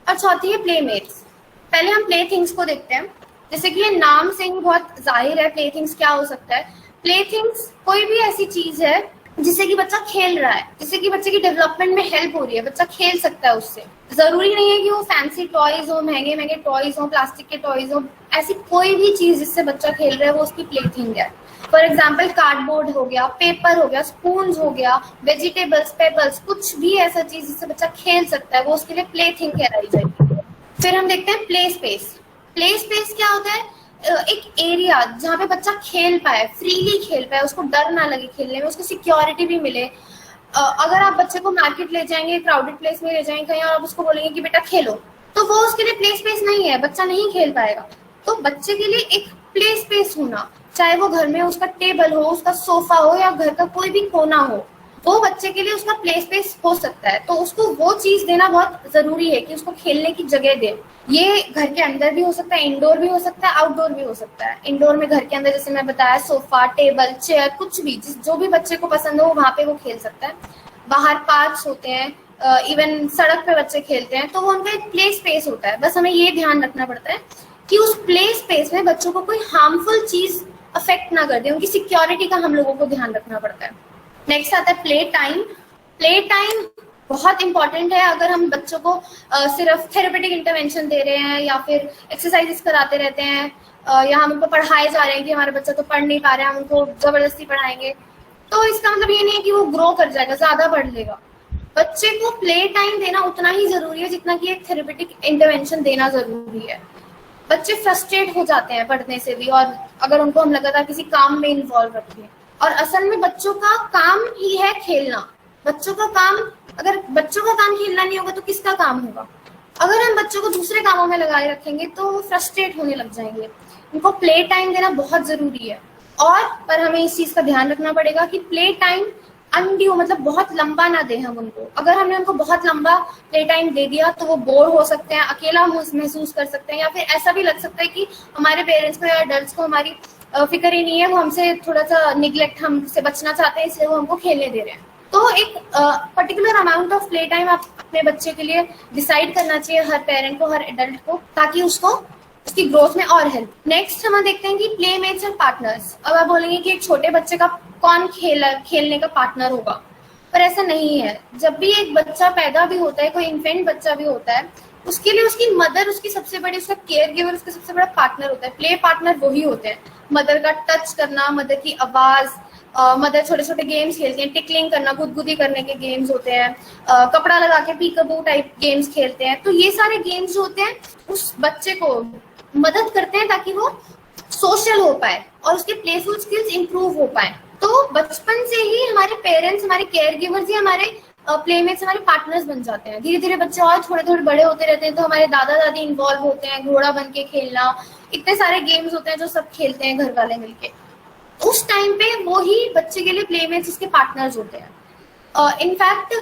और चौथी है प्ले मेट्स। पहले हम प्ले थिंग्स को देखते हैं। जैसे कि ये नाम से ही बहुत जाहिर है प्ले थिंग्स क्या हो सकता है। प्ले थिंग्स कोई भी ऐसी चीज है जिससे कि बच्चा खेल रहा है, जिससे कि बच्चे की डेवलपमेंट में हेल्प हो रही है, बच्चा खेल सकता है उससे। जरूरी नहीं है कि वो फैंसी टॉयज हो, महंगे महंगे टॉयज हो, प्लास्टिक के टॉयज हो, ऐसी कोई भी चीज जिससे बच्चा खेल रहा है वो उसकी प्ले थिंग है। फॉर एग्जाम्पल कार्डबोर्ड हो गया, पेपर हो गया, स्पून हो गया, वेजिटेबल्स, पेबल्स, कुछ भी ऐसा चीज जिससे बच्चा खेल सकता है वो उसके लिए प्ले थिंग कहलाई जाएगी। फिर हम देखते हैं प्ले स्पेस। प्ले स्पेस क्या होता है, एक एरिया जहाँ पे बच्चा खेल पाए, फ्रीली खेल पाए, उसको डर ना लगे खेलने में, उसको सिक्योरिटी भी मिले। अगर आप बच्चे को मार्केट ले जाएंगे, क्राउडेड प्लेस में ले जाएंगे कहीं और आप उसको बोलेंगे कि बेटा खेलो, तो वो उसके लिए प्ले स्पेस नहीं है, बच्चा नहीं खेल पाएगा। तो बच्चे के लिए एक प्ले स्पेस होना, चाहे वो घर में उसका टेबल हो, उसका सोफा हो या घर का कोई भी कोना हो, वो बच्चे के लिए उसका प्ले स्पेस हो सकता है। तो उसको वो चीज देना बहुत जरूरी है कि उसको खेलने की जगह दे। ये घर के अंदर भी हो सकता है, इंडोर भी हो सकता है, आउटडोर भी हो सकता है। इंडोर में घर के अंदर जैसे मैं बताया सोफा, टेबल, चेयर, कुछ भी जो भी बच्चे को पसंद हो वहां पे वो खेल सकता है। बाहर पार्क्स होते हैं, इवन सड़क पे बच्चे खेलते हैं, तो वो उनका एक प्ले स्पेस होता है। बस हमें ये ध्यान रखना पड़ता है कि उस प्ले स्पेस में बच्चों को कोई हार्मफुल चीज अफेक्ट ना कर दे, उनकी सिक्योरिटी का हम लोगों को ध्यान रखना पड़ता है। नेक्स्ट आता है प्ले टाइम। प्ले टाइम बहुत इंपॉर्टेंट है। अगर हम बच्चों को सिर्फ थेरेपेटिक इंटरवेंशन दे रहे हैं या फिर एक्सरसाइजेस कराते रहते हैं या हम उनको पढ़ाए जा रहे हैं कि हमारे बच्चा तो पढ़ नहीं पा रहे हैं, हम उनको जबरदस्ती पढ़ाएंगे, तो इसका मतलब ये नहीं है कि वो ग्रो कर जाएगा, ज्यादा पढ़ लेगा। बच्चे को प्ले टाइम देना उतना ही जरूरी है जितना कि एक थेरेपेटिक इंटरवेंशन देना जरूरी है। बच्चे फ्रस्ट्रेट हो जाते हैं पढ़ने से भी, और अगर उनको हम लगातार किसी काम में इन्वॉल्व रखें, और असल में बच्चों का काम ही है खेलना। बच्चों का काम, अगर बच्चों का काम खेलना नहीं होगा तो किसका काम होगा? अगर हम बच्चों को दूसरे कामों में लगाए रखेंगे तो वो फ्रस्ट्रेट होने लग जाएंगे। उनको प्ले टाइम देना बहुत जरूरी है, और पर हमें इस चीज का ध्यान रखना पड़ेगा कि प्ले टाइम अनड्यू, मतलब बहुत लंबा ना दें हम उनको। अगर हमने उनको बहुत लंबा प्ले टाइम दे दिया तो वो बोर हो सकते हैं, अकेला महसूस कर सकते हैं, या फिर ऐसा भी लग सकता है कि हमारे पेरेंट्स को या एडल्ट्स को हमारी फिक्र ही नहीं है, वो हमसे थोड़ा सा निग्लेक्ट, हमसे बचना चाहते हैं, इसलिए वो हमको खेलने दे रहे हैं। तो एक particular amount of play time आप अपने बच्चे के लिए डिसाइड करना चाहिए, हर पेरेंट को, हर एडल्ट को, ताकि उसको उसकी ग्रोथ में और हेल्प। नेक्स्ट हम देखते हैं कि प्लेमेट्स एंड पार्टनर्स। अब आप बोलेंगे कि एक छोटे बच्चे का कौन खेलने का पार्टनर होगा, पर ऐसा नहीं है। जब भी एक बच्चा पैदा भी होता है, कोई इन्फेंट बच्चा भी होता है, उसके लिए उसकी मदर उसकी सबसे बड़ी, उसका केयर गिवर उसका सबसे बड़ा पार्टनर होता है। प्ले पार्टनर वही होते हैं। मदर का टच करना, मदर की आवाज, मदर छोटे छोटे गेम्स खेलते हैं, टिकलिंग करना, गुदगुदी करने के गेम्स होते हैं, कपड़ा लगा के पीकाबू टाइप गेम्स खेलते हैं। तो ये सारे गेम्स जो होते हैं उस बच्चे को मदद करते हैं ताकि वो सोशल हो पाए और उसके प्लेफुल स्किल्स इंप्रूव हो पाए। तो बचपन से ही हमारे पेरेंट्स, हमारे केयर गिवर्स ही हमारे प्लेमेट्स, हमारे पार्टनर्स बन जाते हैं। धीरे धीरे बच्चे और थोड़े थोड़े बड़े होते रहते हैं तो हमारे दादा दादी इन्वॉल्व होते हैं, घोड़ा बन के खेलना, इतने सारे गेम्स होते हैं जो सब खेलते हैं घर वाले मिलके। उस टाइम पे वो ही बच्चे के लिए प्लेमेट्स उसके पार्टनर्स होते हैं। इनफैक्ट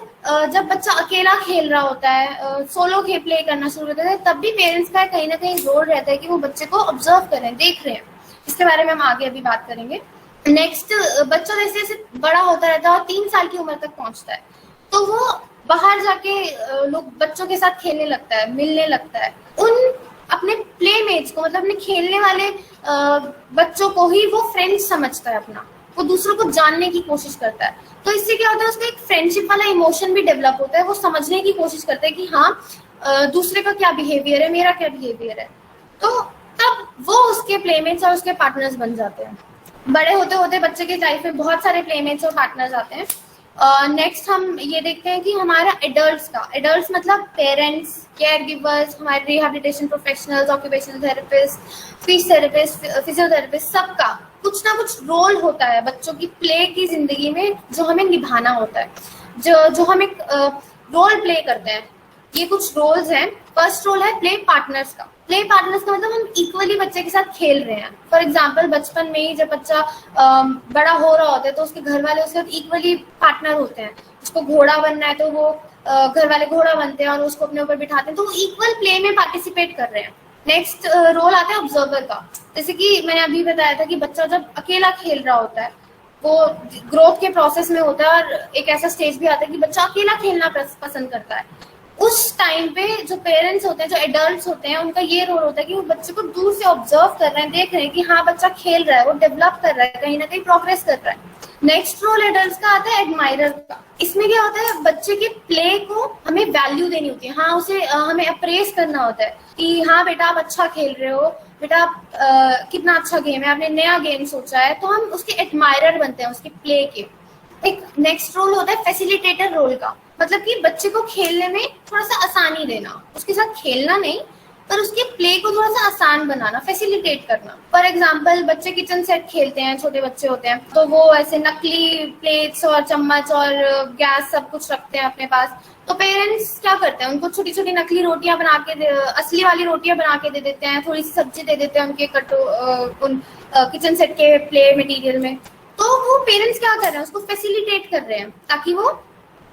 जब बच्चा अकेला खेल रहा होता है, सोलो प्ले करना शुरू करता है, तब भी पेरेंट्स का कहीं ना कहीं रोल रहता है कि वो बच्चे को ऑब्जर्व करें, देख रहे हैं। इसके बारे में हम आगे अभी बात करेंगे। नेक्स्ट, बच्चा जैसे जैसे बड़ा होता रहता है और 3 साल की उम्र तक पहुंचता है तो वो बाहर जाके लोग बच्चों के साथ खेलने लगता है, मिलने लगता है। उन अपने प्लेमेट्स को, मतलब अपने खेलने वाले बच्चों को ही वो फ्रेंड्स समझता है अपना, वो दूसरों को जानने की कोशिश करता है। तो इससे क्या होता है, उसका एक फ्रेंडशिप वाला इमोशन भी डेवलप होता है। वो समझने की कोशिश करता है कि हाँ दूसरे का क्या बिहेवियर है, मेरा क्या बिहेवियर है। तो तब वो उसके प्लेमेट्स और उसके पार्टनर्स बन जाते हैं। बड़े होते होते बच्चे की लाइफ में बहुत सारे प्लेमेट्स और पार्टनर्स आते हैं। नेक्स्ट हम ये देखते हैं कि हमारा एडल्ट्स मतलब पेरेंट्स, केयर गिवर्स, हमारे rehabilitation professionals, occupational therapist, speech therapist, physiotherapist, सबका कुछ ना कुछ रोल होता है बच्चों की प्ले की जिंदगी में जो हमें निभाना होता है, जो हम एक रोल प्ले करते हैं। ये कुछ रोल्स हैं। फर्स्ट रोल है प्ले पार्टनर्स का। प्ले पार्टनर्स का मतलब हम इक्वली बच्चे के साथ खेल रहे हैं। फॉर एग्जाम्पल, बचपन में ही जब बच्चा बड़ा हो रहा होता है तो उसके घर वाले उसके साथ इक्वली पार्टनर होते हैं। उसको घोड़ा बनना है तो वो घर वाले घोड़ा बनते हैं और उसको अपने ऊपर बिठाते हैं, तो वो इक्वल प्ले में पार्टिसिपेट कर रहे हैं। नेक्स्ट रोल आता है ऑब्जर्वर का। जैसे कि मैंने अभी बताया था कि बच्चा जब अकेला खेल रहा होता है, वो ग्रोथ के प्रोसेस में होता है और एक ऐसा स्टेज भी आता है कि बच्चा अकेला खेलना पसंद करता है। उस टाइम पे जो पेरेंट्स होते हैं, जो एडल्ट्स होते हैं, उनका ये रोल होता है कि वो बच्चे को दूर से ऑब्जर्व कर रहे हैं, देख रहे हैं कि हाँ बच्चा खेल रहा है, वो डेवलप कर रहा है, कहीं ना कहीं प्रोग्रेस कर रहा है। नेक्स्ट रोल एडल्ट्स का आता है एडमायरर का। इसमें क्या होता है, बच्चे के प्ले को हमें वैल्यू देनी होती है। हाँ, उसे हमें अप्रेस करना होता है कि हाँ बेटा आप अच्छा खेल रहे हो, बेटा आप कितना अच्छा गेम है, आपने नया गेम सोचा है, तो हम उसके एडमायरर बनते हैं उसके प्ले के। एक नेक्स्ट रोल होता है फैसिलिटेटर रोल का। मतलब कि बच्चे को खेलने में थोड़ा सा आसानी देना, उसके साथ खेलना नहीं पर उसके प्ले को थोड़ा सा आसान बनाना, फैसिलिटेट करना। फॉर एग्जाम्पल, बच्चे किचन सेट खेलते हैं, छोटे बच्चे होते हैं, तो वो ऐसे नकली प्लेट्स और चम्मच और गैस सब कुछ रखते हैं अपने पास। तो पेरेंट्स क्या करते हैं, उनको छोटी छोटी नकली रोटियां बना के, असली वाली रोटियां बना के दे देते हैं, थोड़ी सी सब्जी दे देते हैं उनके उन किचन सेट के प्ले मटेरियल में। तो वो पेरेंट्स क्या कर रहे हैं, उसको फैसिलिटेट कर रहे हैं ताकि वो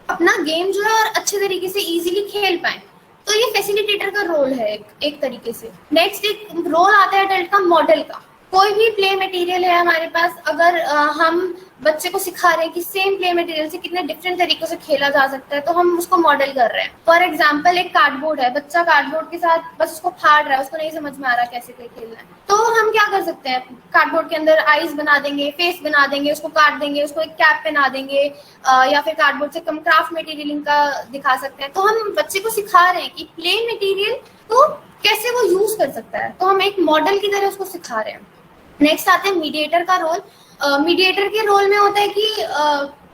अपना गेम जो है और अच्छे तरीके से इजीली खेल पाए। तो ये फैसिलिटेटर का रोल है एक तरीके से। नेक्स्ट एक रोल आता है एडल्ट का, मॉडल का। कोई भी प्ले मटेरियल है हमारे पास, अगर हम बच्चे को सिखा रहे हैं कि सेम प्ले मटेरियल से कितने डिफरेंट तरीकों से खेला जा सकता है, तो हम उसको मॉडल कर रहे हैं। फॉर एग्जाम्पल, एक कार्डबोर्ड है, बच्चा कार्डबोर्ड के साथ बस उसको फाड़ रहा है, उसको नहीं समझ में आ रहा कैसे खेलना है, तो हम क्या कर सकते हैं, कार्डबोर्ड के अंदर आईज बना देंगे, फेस बना देंगे, उसको काट देंगे, उसको एक कैप पहना देंगे, या फिर कार्डबोर्ड से कम क्राफ्ट मटेरियलिंग का दिखा सकते हैं। तो हम बच्चे को सिखा रहे हैं कि प्ले मटेरियल को कैसे वो यूज कर सकता है, तो हम एक मॉडल की तरह उसको सिखा रहे हैं। नेक्स्ट आते हैं मीडिएटर का रोल। मीडिएटर के रोल में होता है कि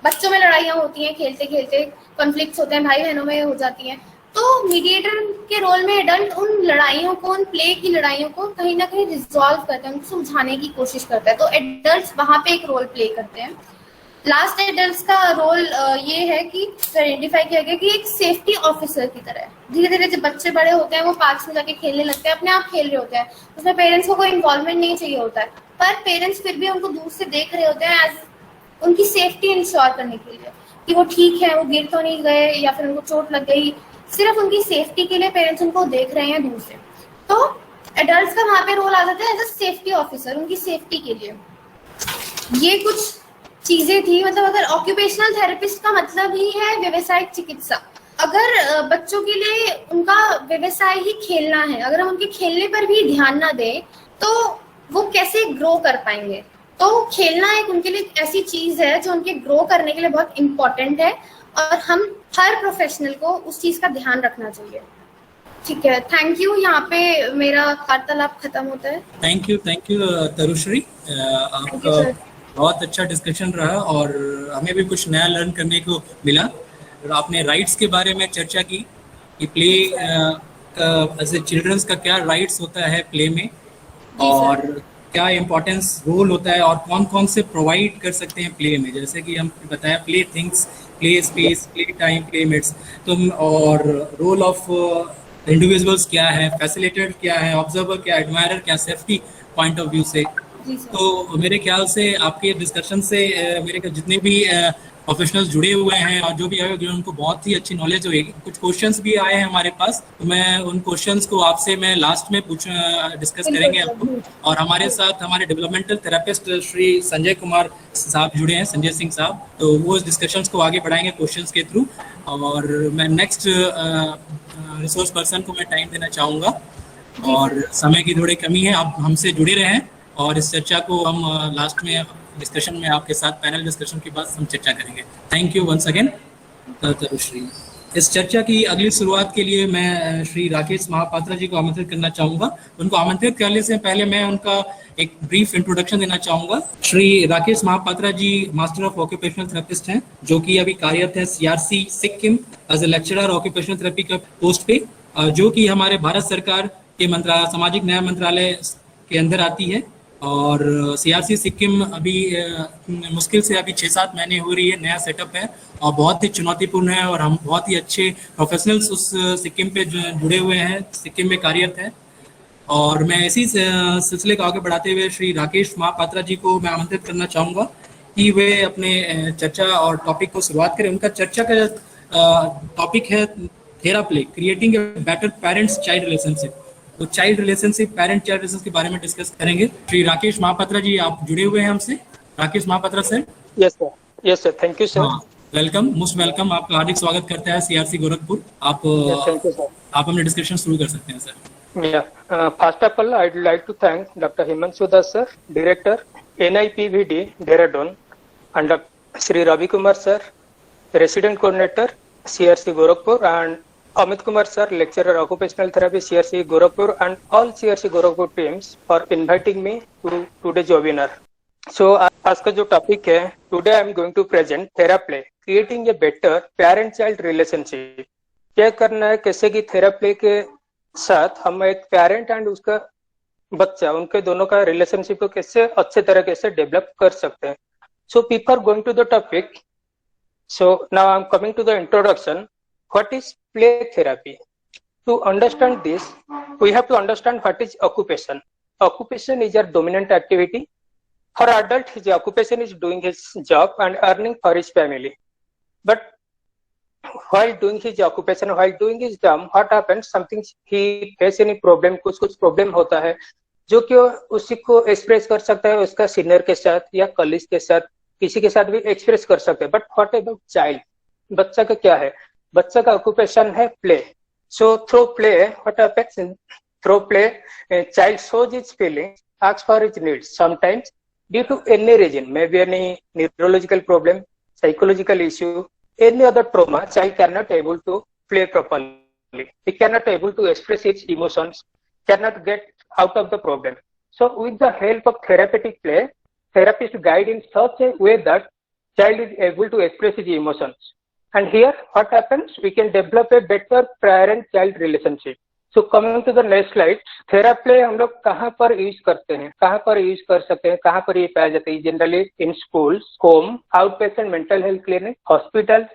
बच्चों में लड़ाइयाँ होती हैं, खेलते खेलते कॉन्फ्लिक्ट्स होते हैं, भाई बहनों में हो जाती हैं। तो मीडिएटर के रोल में एडल्ट उन लड़ाइयों को, उन प्ले की लड़ाइयों को कहीं ना कहीं रिजॉल्व करता है, उनको सुलझाने की कोशिश करता है। तो एडल्ट्स वहां पे एक रोल प्ले करते हैं। लास्ट एडल्ट्स का रोल ये है कि आइडेंटिफाई किया गया कि एक सेफ्टी ऑफिसर की तरह है। धीरे धीरे जब बच्चे बड़े होते हैं, वो पार्क्स में जाके खेलने लगते हैं, अपने आप खेल रहे होते हैं, उसमें पेरेंट्स को कोई इन्वॉल्वमेंट नहीं चाहिए होता है, पर पेरेंट्स फिर भी उनको दूर से देख रहे होते हैं एज उनकी सेफ्टी इंश्योर करने के लिए कि वो ठीक है, वो गिर तो नहीं गए या फिर उनको चोट लग गई। सिर्फ उनकी सेफ्टी के लिए पेरेंट्स उनको देख रहे हैं दूर से। तो एडल्ट्स का वहां पे रोल आ जाता है एज अ सेफ्टी ऑफिसर, उनकी सेफ्टी के लिए। ये कुछ चीजें थी। मतलब अगर ऑक्यूपेशनल थेरेपिस्ट का मतलब ही है व्यवसायिक चिकित्सा, अगर बच्चों के लिए उनका व्यवसाय ही खेलना है, अगर हम उनके खेलने पर भी ध्यान ना दें तो वो कैसे ग्रो कर पाएंगे। तो खेलना एक उनके लिए ऐसी चीज है जो उनके ग्रो करने के लिए बहुत इंपॉर्टेंट है, और हम हर प्रोफेशनल को उस चीज का ध्यान रखना चाहिए। ठीक है, थैंक यू। यहाँ पे मेरा वार्तालाप खत्म होता है। थैंक यू तरुश्री, आपका बहुत अच्छा डिस्कशन रहा और हमें भी कुछ नया लर्न करने को मिला। आपने राइट्स के बारे में चर्चा की कि प्ले एज ए चिल्ड्रंस का क्या राइट्स होता है प्ले में, और क्या इम्पोर्टेंस रोल होता है और कौन कौन से प्रोवाइड कर सकते हैं प्ले में। जैसे कि हम बताया playthings, play space, playtime, playmates, तो और रोल ऑफ इंडिविजुअल्स क्या है, फैसिलिटेटर क्या है, ऑब्जर्वर क्या, एडमायरर क्या, सेफ्टी पॉइंट ऑफ व्यू से। तो मेरे ख्याल से आपके डिस्कशन से मेरे जितने भी प्रोफेशनल्स जुड़े हुए हैं और जो भी आए होंगे उनको बहुत ही अच्छी नॉलेज होगी। कुछ क्वेश्चंस भी आए हैं हमारे पास, तो मैं उन क्वेश्चंस को आपसे मैं लास्ट में डिस्कस करेंगे हम लोग। और हमारे साथ हमारे डेवलपमेंटल थेरेपिस्ट श्री संजय कुमार साहब जुड़े हैं, संजय सिंह साहब, तो वो इस डिस्कशंस को आगे बढ़ाएंगे क्वेश्चंस के थ्रू। और मैं नेक्स्ट रिसोर्स पर्सन को मैं टाइम देना चाहूँगा, और समय की थोड़ी कमी है, आप हमसे जुड़े रहें और इस चर्चा को हम लास्ट में डिस्कशन में आपके साथ पैनल डिस्कशन के बाद हम चर्चा करेंगे। Thank you once again Tarushri. इस चर्चा की अगली शुरुआत के लिए मैं श्री राकेश महापात्रा जी को आमंत्रित करना चाहूँगा। उनको आमंत्रित करने से पहले मैं उनका एक ब्रीफ इंट्रोडक्शन देना चाहूँगा। Shri Rakesh Mahapatra ji master of occupational therapist हैं, जो कि अभी कार्यरत है CRC Sikkim as a lecturer occupational therapy का पोस्ट पे, जो कि हमारे भारत सरकार के सामाजिक न्याय मंत्रालय के अंदर आती है। और CRC सिक्किम अभी मुश्किल से अभी 6-7 महीने हो रही है, नया सेटअप है और बहुत ही चुनौतीपूर्ण है, और हम बहुत ही अच्छे प्रोफेशनल्स उस सिक्किम पे जुड़े हुए हैं, सिक्किम में कार्यरत हैं। और मैं इसी सिलसिले को आगे बढ़ाते हुए श्री राकेश महापात्रा जी को मैं आमंत्रित करना चाहूँगा कि वे अपने चर्चा और टॉपिक को शुरुआत करें। उनका चर्चा का टॉपिक है Theraplay, creating a better parents child relationship. तो child relationship, parent child relationship के बारे में डिस्कस करेंगे। श्री राकेश महापात्रा जी, आप जुड़े हुए हैं हमसे। Rakesh Mahapatra sir. Yes sir, thank you sir. Welcome, most welcome, आपका हार्दिक स्वागत करता है CRC गोरखपुर। आप अपने डिस्कशन शुरू कर सकते हैं sir. First of all I would like to thank doctor Himanshu Das sir, director NIPVD Dehradun, and Sri Ravi Kumar sir, resident coordinator CRC Gorakhpur, and Amit Kumar sir, lecturer occupational therapy CRC Gorakhpur, and all CRC Gorakhpur teams for inviting me to today's webinar. So आज का जो टॉपिक है, today I am going to present थेराप्ले, creating a better parent-child relationship। क्या करना है, कैसे कि थेराप्ले के साथ हम एक पेरेंट एंड उसका बच्चा, उनके दोनों का रिलेशनशिप को कैसे अच्छे तरीके से डेवलप कर सकते हैं। So before going to the topic, so now I'm coming to the introduction. What is play therapy? To understand this, we have to understand what is occupation. Occupation is your dominant activity. For adult, his occupation is doing his job and earning for his family. But while doing his occupation, while doing his job, what happens? Something he face any problem, कुछ problem होता है जो कि उसी को एक्सप्रेस कर सकता है उसका सीनियर के साथ या कलीग के साथ, किसी के साथ भी एक्सप्रेस कर सकते हैं। But what about child? बच्चा का क्या है? बच्चा का ऑक्यूपेशन है play. So through play what happens? Through play child shows his feelings, asks for his needs, sometimes due to any reason, may be any neurological problem, psychological issue, any other trauma, child cannot able to play properly. He cannot able to express its emotions, cannot get out of the problem. So with the help of therapeutic play, therapists guide in such a way that child is able to express his emotions. And here what happens, we can develop a better parent child relationship. So coming to the next slide, थेराप्ले हम लोग कहाँ पर यूज करते हैं, कहाँ पर यूज कर सकते हैं, कहाँ पर ये पाया जाता है? Generally in schools, home, out patient mental health clinic, hospital,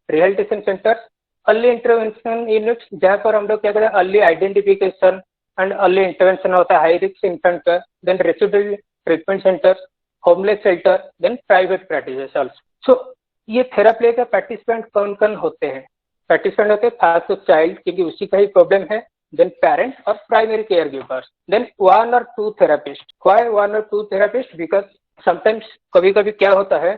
rehabilitation centres, early intervention units, जहाँ पर हम लोग क्या करते हैं, early identification and early intervention होता है हाई रिस्क इन्फेंट का, then residential treatment centres, homeless shelter, then private practices also. So ये थेराप्ले का पार्टिसिपेंट कौन कौन होते हैं? पार्टिसिपेंट होते हैं फर्स्ट तो चाइल्ड, क्योंकि उसी का ही प्रॉब्लम है, then parents or primary caregivers, then one or two therapists. Why one or two therapists? Because sometimes कभी कभी क्या होता है,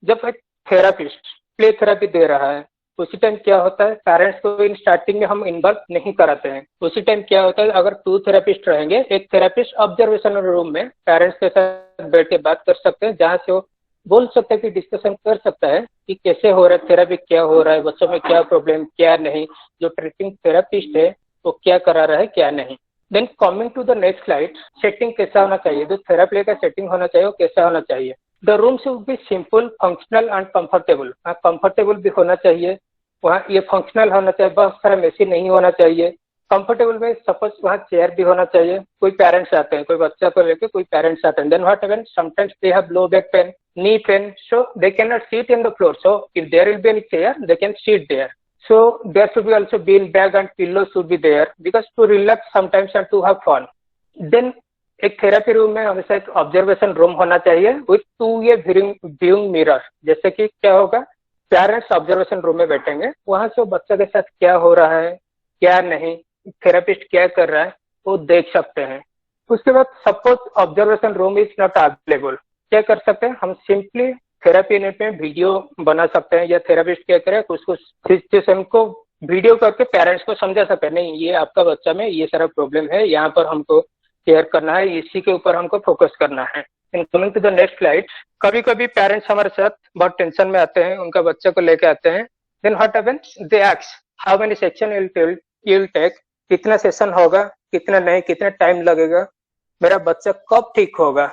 जब एक थेरापिस्ट प्ले थेरापी दे रहा है, उसी टाइम क्या होता है, पेरेंट्स को इन स्टार्टिंग में हम इन्वॉल्व नहीं कराते हैं. उसी टाइम क्या होता है, अगर टू थेरापिस्ट रहेंगे, एक थेरापिस्ट ऑब्जर्वेशन रूम में पेरेंट्स के साथ बैठ के बात कर सकते हैं, जहाँ से वो बोल सकते हैं कि डिस्कशन कर सकता है कि कैसे हो रहा है थेरापी, क्या हो रहा है बच्चों में, क्या प्रॉब्लम, क्या नहीं, जो ट्रीटिंग थेरापिस्ट है वो क्या करा रहा है, क्या नहीं. Then coming to the next slide, setting कैसा होना चाहिए, जो थेरापी का सेटिंग होना चाहिए वो कैसा होना चाहिए? The room should be simple, functional and comfortable. Comfortable भी होना चाहिए, वहाँ ये फंक्शनल होना चाहिए, बहुत सारा मेसी नहीं होना चाहिए. कंफर्टेबल में सपोज वहाँ चेयर भी होना चाहिए. कोई पेरेंट्स आते हैं, कोई बच्चा को लेके कोई पेरेंट्स आते हैं, then what happens, sometimes they have low back pain, knee pain, so they cannot sit in the floor. So if there will be any chair, they can sit there. So there should be also bean bag and pillows should be there, because to relax sometimes and to have fun. Then एक थेरापी रूम में हमेशा एक ऑब्जर्वेशन रूम होना चाहिए with two way viewing mirror. जैसे कि क्या होगा, पेरेंट्स ऑब्जर्वेशन रूम में बैठेंगे, वहां से बच्चे के साथ क्या हो रहा है, क्या नहीं, थेरापिस्ट क्या कर रहा है, वो देख सकते हैं. उसके बाद suppose observation room is not available, क्या कर सकते हैं, हम सिंपली थेरापी यूनिट में वीडियो बना सकते हैं, या थेरापिस्ट क्या करे, उसको सिचुएशन को वीडियो करके पेरेंट्स को समझा सकते हैं, नहीं ये आपका बच्चा में ये सारा प्रॉब्लम है, यहाँ पर हमको केयर करना है, इसी के ऊपर हमको फोकस करना है. Coming to the next slide, कभी कभी पेरेंट्स हमारे साथ बहुत टेंशन में आते हैं, उनका बच्चे को लेके आते हैं. Then what happens, they ask how many section you will take, कितना सेशन होगा, कितना नहीं, कितना टाइम लगेगा, मेरा बच्चा कब ठीक होगा.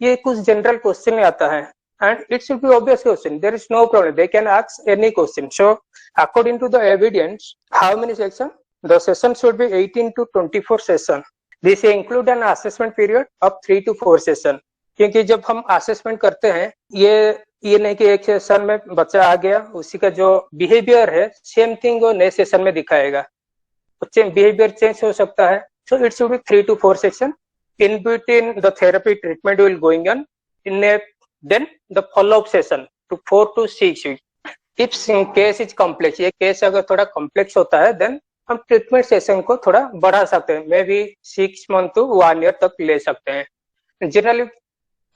ये कुछ जनरल क्वेश्चन आता है, and it should be obvious question, there is no problem, they can ask any question. So according to the evidence, how many sessions, the session should be 18 to 24 session. This include an assessment period of 3 to 4 session. क्योंकि जब हम असेसमेंट करते हैं, ये नहीं कि एक सेशन में बच्चा आ गया, उसी का जो बिहेवियर है सेम थिंग वो नए सेशन में दिखाएगा, बिहेवियर चेंज हो सकता है. So it should be 3 to 4 session. In between the therapy treatment will going on, then the follow-up session to 4 to 6 weeks. If case is complex, ये केस अगर थोड़ा कॉम्प्लेक्स होता है, then हम ट्रीटमेंट सेशन को थोड़ा बढ़ा सकते हैं, may be 6 month to 1 year तक ले सकते हैं. जनरली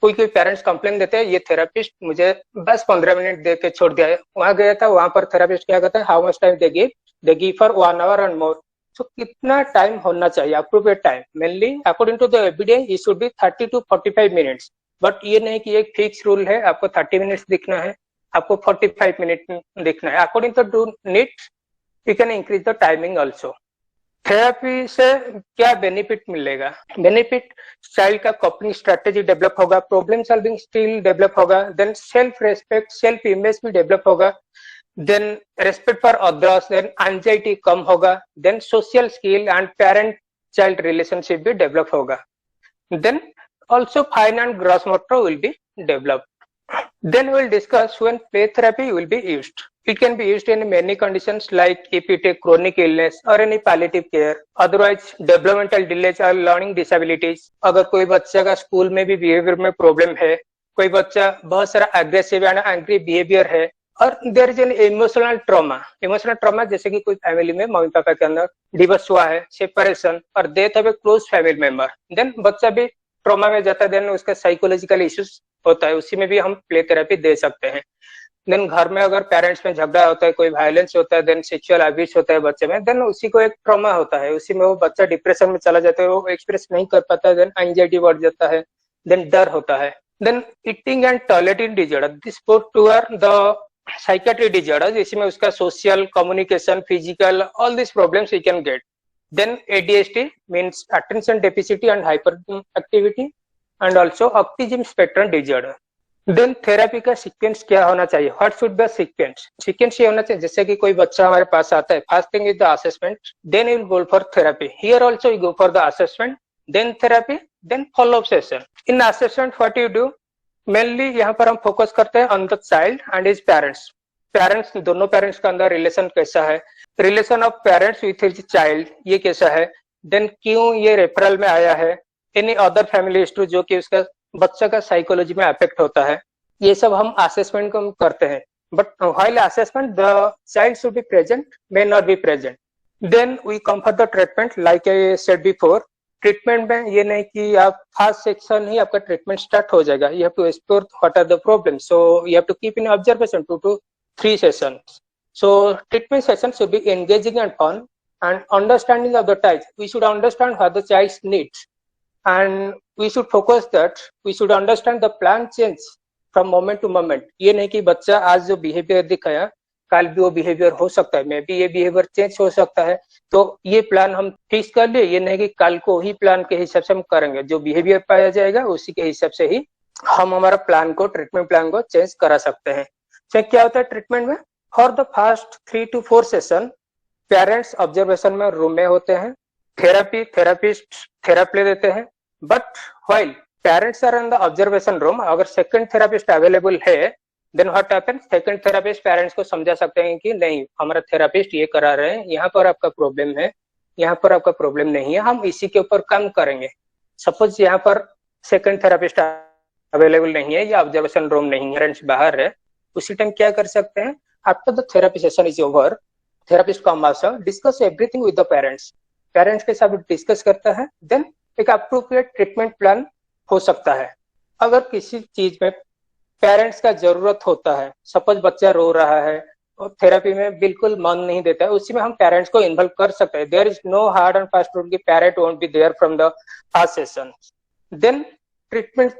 कोई पेरेंट्स कंप्लेन देते हैं, ये थेरापिस्ट मुझे बस 15 मिनट दे के छोड़ दिया है, वहां गया था, वहां पर थेरापिस्ट क्या कहता है, how much time they give for 1 hour and more. So कितना टाइम होना चाहिए, appropriate time, mainly according to the evidence it should be 30 to 45 minutes. But ये नहीं कि एक फिक्स रूल है आपको 30 मिनट्स दिखना है, आपको 45 मिनट दिखना है. According to need you can increase the timing also. Therapy से क्या बेनिफिट मिलेगा, बेनिफिट चाइल्ड का कॉपिंग स्ट्रेटेजी डेवलप होगा, प्रॉब्लम सॉल्विंग स्किल डेवलप होगा, then self respect, self image भी डेवलप होगा, then respect for others, then anxiety कम होगा, then social skill and parent child relationship भी develop होगा, then also fine and gross motor will be developed. Then we will discuss when play therapy will be used. It can be used in many conditions, like if it is chronic illness or any palliative care, otherwise developmental delays or learning disabilities. अगर कोई बच्चा का स्कूल में भी बिहेवियर में प्रॉब्लम है, कोई बच्चा बहुत सारा एग्रेसिव एंड एंग्री बिहेवियर है, और there is an emotional trauma, जैसे कि कोई फैमिली में मम्मी पापा के अंदर डिवोर्स हुआ है, सेपरेशन और death of a close family member, then बच्चा भी ट्रॉमा में जाता है, देन उसका साइकोलॉजिकल इश्यूज होता है, उसी में भी हम प्ले थेरेपी दे सकते हैं. देन घर में अगर पेरेंट्स में झगड़ा होता है, कोई वायलेंस होता है, देन सेक्सुअल अब्यूज होता है बच्चे में, देन उसी को एक ट्रॉमा होता है, उसी में वो बच्चा डिप्रेशन में चला जाता है, वो एक्सप्रेस नहीं कर पाता है, देन एंजाइटी बढ़ जाता है, देन डर होता है. Then eating and toileting disorder, this both two are the psychiatry disorder, इसमें उसका social, communication, physical, all this problems you can get. Then ADHD means attention deficit and hyperactivity, and also autism spectrum disorder. Then therapy का सीक्वेंस क्या होना चाहिए, what should be sequence, sequence ये होना चाहिए जैसे कि कोई बच्चा हमारे पास आता है, first thing is the assessment, then you will go for therapy, here also you go for the assessment, then therapy, then follow up session. In assessment what you do, mainly यहाँ पर हम फोकस करते हैं on the child and his parents, parents दोनों पेरेंट्स का अंदर रिलेशन कैसा है, relation of parents with his child ये कैसा है, देन क्यों ये रेफरल में आया है, एनी अदर फैमिली हिस्ट्री जो कि उसका बच्चा का साइकोलॉजी में अफेक्ट होता है, ये सब हम असेसमेंट को करते हैं। But while assessment the child should be present, may not be present. Then we come for the treatment, like I said before, treatment में ये नहीं कि आप फर्स्ट सेक्शन ही आपका ट्रीटमेंट स्टार्ट हो जाएगा, you have to explore what are the problem, so you have to keep in observation 2 to 3 sessions. So treatment sessions should be engaging and fun and understanding of the child. We should understand what the child needs and we should focus that we should understand the plan change from moment to moment. ये नहीं कि बच्चा आज जो बिहेवियर दिखाया कल भी वो बिहेवियर हो सकता है, मे बी ये बिहेवियर चेंज हो सकता है, तो ये प्लान हम फिक्स कर लिए, ये नहीं कि कल को ही प्लान के हिसाब से हम करेंगे, जो बिहेवियर पाया जाएगा उसी के हिसाब से ही हम हमारा प्लान को, ट्रीटमेंट प्लान को चेंज करा सकते हैं। तो क्या होता है ट्रीटमेंट में, for the first 3 to 4 session parents observation में रूम में होते हैं, थेरेपिस्ट थेरेपी देते हैं, but while parents are in the observation room, अगर सेकंड थेरेपिस्ट अवेलेबल है then what happens, second therapist parents को समझा सकते हैं कि नहीं हमारा थेरेपिस्ट ये करा रहे हैं, यहाँ पर आपका प्रॉब्लम है, यहाँ पर आपका प्रॉब्लम नहीं है, हम इसी के ऊपर काम करेंगे। सपोज यहाँ पर सेकंड थेरेपिस्ट अवेलेबल नहीं है या ऑब्जर्वेशन रूम नहीं है, पेरेंट्स बाहर है, उसी टाइम क्या कर सकते हैं, after the therapy session is over, therapist come also discuss everything with the parents, parents के साथ डिस्कस करता है, देन एक अप्रोप्रिएट ट्रीटमेंट प्लान हो सकता है। अगर किसी चीज में पेरेंट्स का जरूरत होता है, सपोज बच्चा रो रहा है और थेरेपी में बिल्कुल मन नहीं देता है, उसी में हम पेरेंट्स को इन्वॉल्व कर सकते हैं, there is no hard and fast rule कि parent won't be there from the first session. Then treatment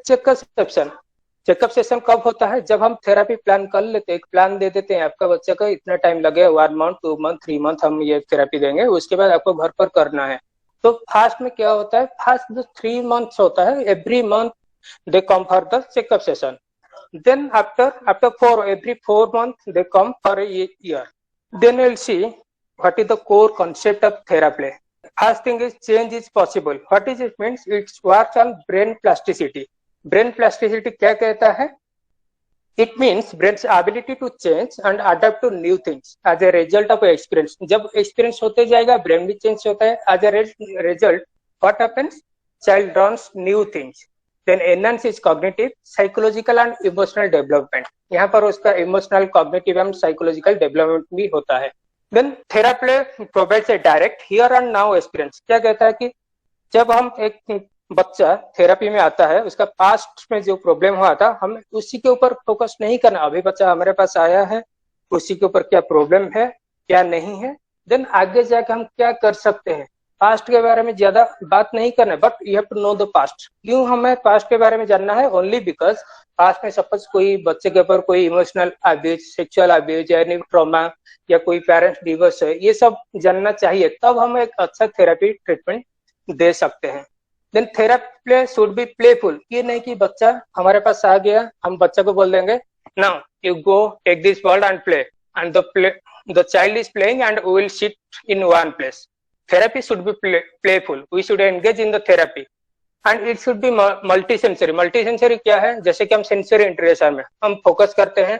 checkup session कब होता है, जब हम थेरेपी प्लान कर लेते हैं, एक प्लान दे देते हैं आपका बच्चा का इतना टाइम लगेगा, 1 month 2 month 3 month हम ये थेरेपी देंगे, उसके बाद आपको घर पर करना है। तो फास्ट में क्या होता है, फास्ट जो 3 months होता है, every month they come for the checkup session, then after 4 months they come for a year, then we'll see what is the core concept of therapy. First thing is change is possible. What is it means, it works on brain plasticity. Brain plasticity क्या कहता है, it means brain's ability to change and adapt to new things as a result of experience. जब experience होते जाएगा brain भी change होता है, as a result what happens, child learns new things, then enhance its cognitive, psychological and emotional development. यहाँ पर उसका emotional, cognitive and psychological development भी होता है। Then therapy provides a direct here and now experience. क्या कहता है कि जब हम एक बच्चा थेरेपी में आता है, उसका पास्ट में जो प्रॉब्लम हुआ था, हमें उसी के ऊपर फोकस नहीं करना, अभी बच्चा हमारे पास आया है, उसी के ऊपर क्या प्रॉब्लम है क्या नहीं है, देन आगे जाकर हम क्या कर सकते हैं, पास्ट के बारे में ज्यादा बात नहीं करना, but you have to know the past. क्यों हमें पास्ट के बारे में जानना है, ओनली बिकॉज पास्ट में सपोज कोई बच्चे के ऊपर कोई इमोशनल अब्यूज, सेक्सुअल अब्यूज या ट्रॉमा या कोई पेरेंट्स डिवोर्स है, ये सब जानना चाहिए, तब हम एक अच्छा थेरेपी ट्रीटमेंट दे सकते हैं। Then therapy should be playful, ये नहीं कि बच्चा हमारे पास आ गया हम बच्चा को बोल देंगे now you go take this ball and play, and the child is playing and we will sit in one place. Therapy should be playful. We should engage in the therapy, and it should be multisensory. Multisensory क्या है, जैसे कि हम सेंसरी इंटीग्रेशन में हम फोकस करते हैं,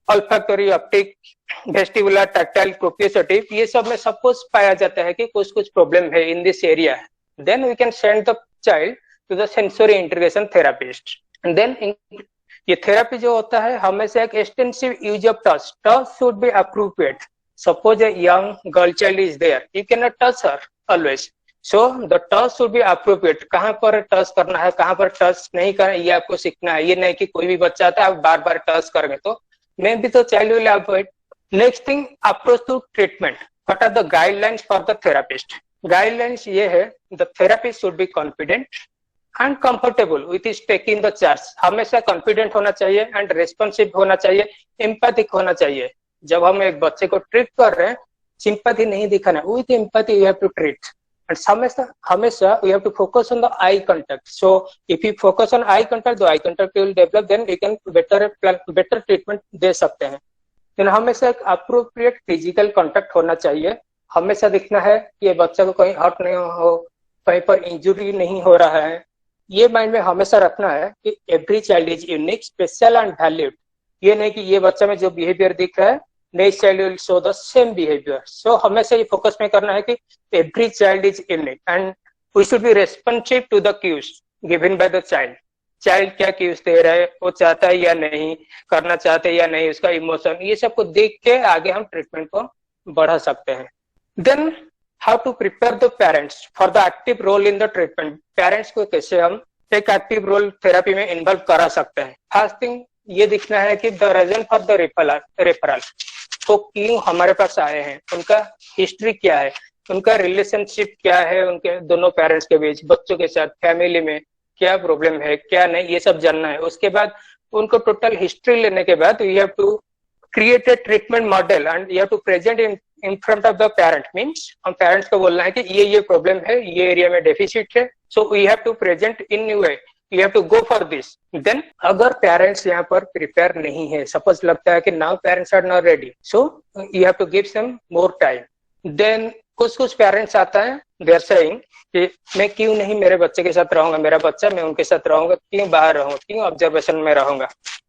olfactory, optic, vestibular, tactile, proprioceptive, ये सब में सब कुछ पाया जाता है कि कुछ प्रॉब्लम है in this area, then we can send the child to the sensory integration therapist. And then ये थेरेपी जो होता है हमेशा एक extensive use of touch. Touch should be appropriate. Suppose a young girl child is there, you cannot touch her always, so the touch should be appropriate. कहाँ पर टच करना है, कहाँ पर टच नहीं करना है, ये आपको सीखना है। ये नहीं कि कोई भी बच्चा आता है आप बार बार टच करेंगे तो मे बी तो child will avoid. Next thing, approach to treatment. What are the guidelines for the therapist? Guidelines ये है, the therapist should be confident and comfortable with is taking the charge. हमेशा कॉन्फिडेंट होना चाहिए एंड रेस्पॉन्सिव होना चाहिए, एम्पैथिक होना चाहिए। जब हम एक बच्चे को ट्रीट कर रहे हैं, सिंपैथी नहीं दिखाना, with empathy you have to treat. And हमेशा we have to focus on the eye contact. So if you focus on eye contact, the eye contact will develop, then we can better treatment दे सकते हैं. then हमेशा एक appropriate physical contact होना चाहिए. हमेशा देखना है कि ये बच्चा को कहीं हर्ट नहीं हो, कहीं पर इंजुरी नहीं हो रहा है. ये माइंड में हमेशा रखना है कि every child is unique, special and valued. ये नहीं कि ये बच्चा में जो बिहेवियर दिख रहा है next child will show the same behaviour. So हमेशा ये फोकस में करना है कि every child is unique and we should be responsive to the cues given by the child. Child क्या क्यूज दे रहा है, वो चाहता है या नहीं, करना चाहते हैं या नहीं, उसका इमोशन, ये सब को देख के आगे हम ट्रीटमेंट को बढ़ा सकते हैं. Then how to prepare the parents for the active role in the treatment. Parents को कैसे हम एक एक्टिव रोल थेरेपी में इन्वॉल्व करा सकते हैं. फर्स्ट थिंग ये दिखना है कि the reason for the referral, तो क्यों हमारे पास आए हैं, उनका हिस्ट्री क्या है, उनका रिलेशनशिप क्या है उनके दोनों पेरेंट्स के बीच, बच्चों के साथ, फैमिली में क्या प्रॉब्लम है क्या नहीं, ये सब जानना है. उसके बाद उनको टोटल हिस्ट्री लेने के बाद you have to create a treatment model and you have to present in front of the parent. Means हम पेरेंट्स को बोलना है कि ये प्रॉब्लम है, ये एरिया में डेफिसिट है, so we have to present in new way, you have to go for this. Then अगर पेरेंट्स यहाँ पर प्रिपेयर नहीं है, सपोज लगता है कि now parents are not ready, so you have to give them more time. Then कुछ पेरेंट्स आता है, they are saying कि मैं क्यों नहीं मेरे बच्चे के साथ रहूंगा, मेरा बच्चा मैं उनके साथ रहूंगा, क्यों बाहर रहूं, क्यों ऑब्जर्वेशन में रहूंगा.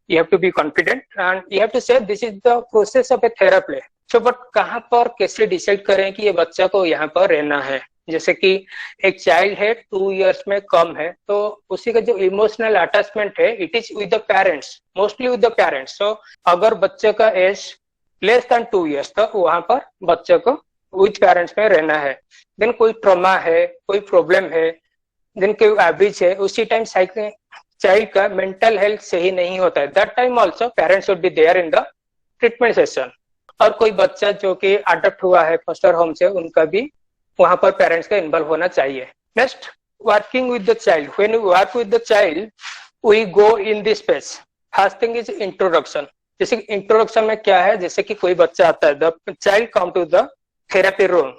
You have to be confident and you have to say this is the process of a therapy. So but कहाँ पर कैसे डिसाइड करें कि ये बच्चा को यहाँ पर रहना है. जैसे कि एक चाइल्ड है 2 इयर्स में कम है, तो उसी का जो इमोशनल अटैचमेंट है it is with the parents, mostly with the parents. So अगर बच्चे का एज लेस देन 2 इयर्स तो वहां पर बच्चे को विद पेरेंट्स में रहना है. देन कोई ट्रॉमा है, कोई प्रॉब्लम है, देन कोई एवरेज है, उसी टाइम चाइल्ड का मेंटल हेल्थ सही नहीं होता है, that time also parents should be there in the treatment session. और कोई बच्चा जो कि अडॉप्ट हुआ है फॉस्टर होम से, उनका भी वहां पर पेरेंट्स का इन्वॉल्व होना चाहिए. Next, working with the child. When we work with the child we go in this phase. First thing is introduction. जैसे इंट्रोडक्शन में क्या है, जैसे कि कोई बच्चा आता है, the child come to the therapy room,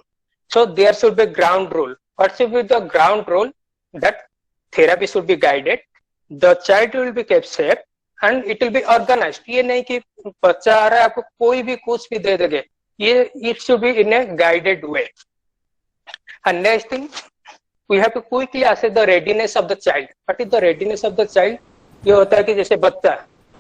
so there should be ground rule. What should be the ground rule? That therapy should be guided, the child will be kept safe and it will be organised. ये नहीं कि बच्चा आ रहा है आपको कोई भी कुछ भी दे देंगे, ये it should be in A guided way. And next thing, we have to quickly assess the readiness of the child. What is the readiness of the child? ये होता है कि जैसे बच्चा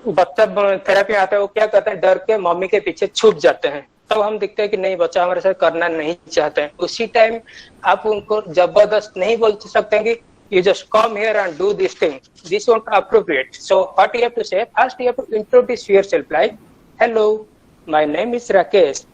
थेरेपी आता है, वो क्या करता है, डर के मम्मी के पीछे छुप जाते हैं. तब हम देखते हैं कि नहीं, बच्चा हमारे साथ करना नहीं चाहते हैं. उसी टाइम आप उनको जबरदस्त नहीं बोल सकते हैं कि you just come here and do this thing. This won't appropriate. So what you have to say? First, you have to introduce yourself like, hello, my name is Rakesh.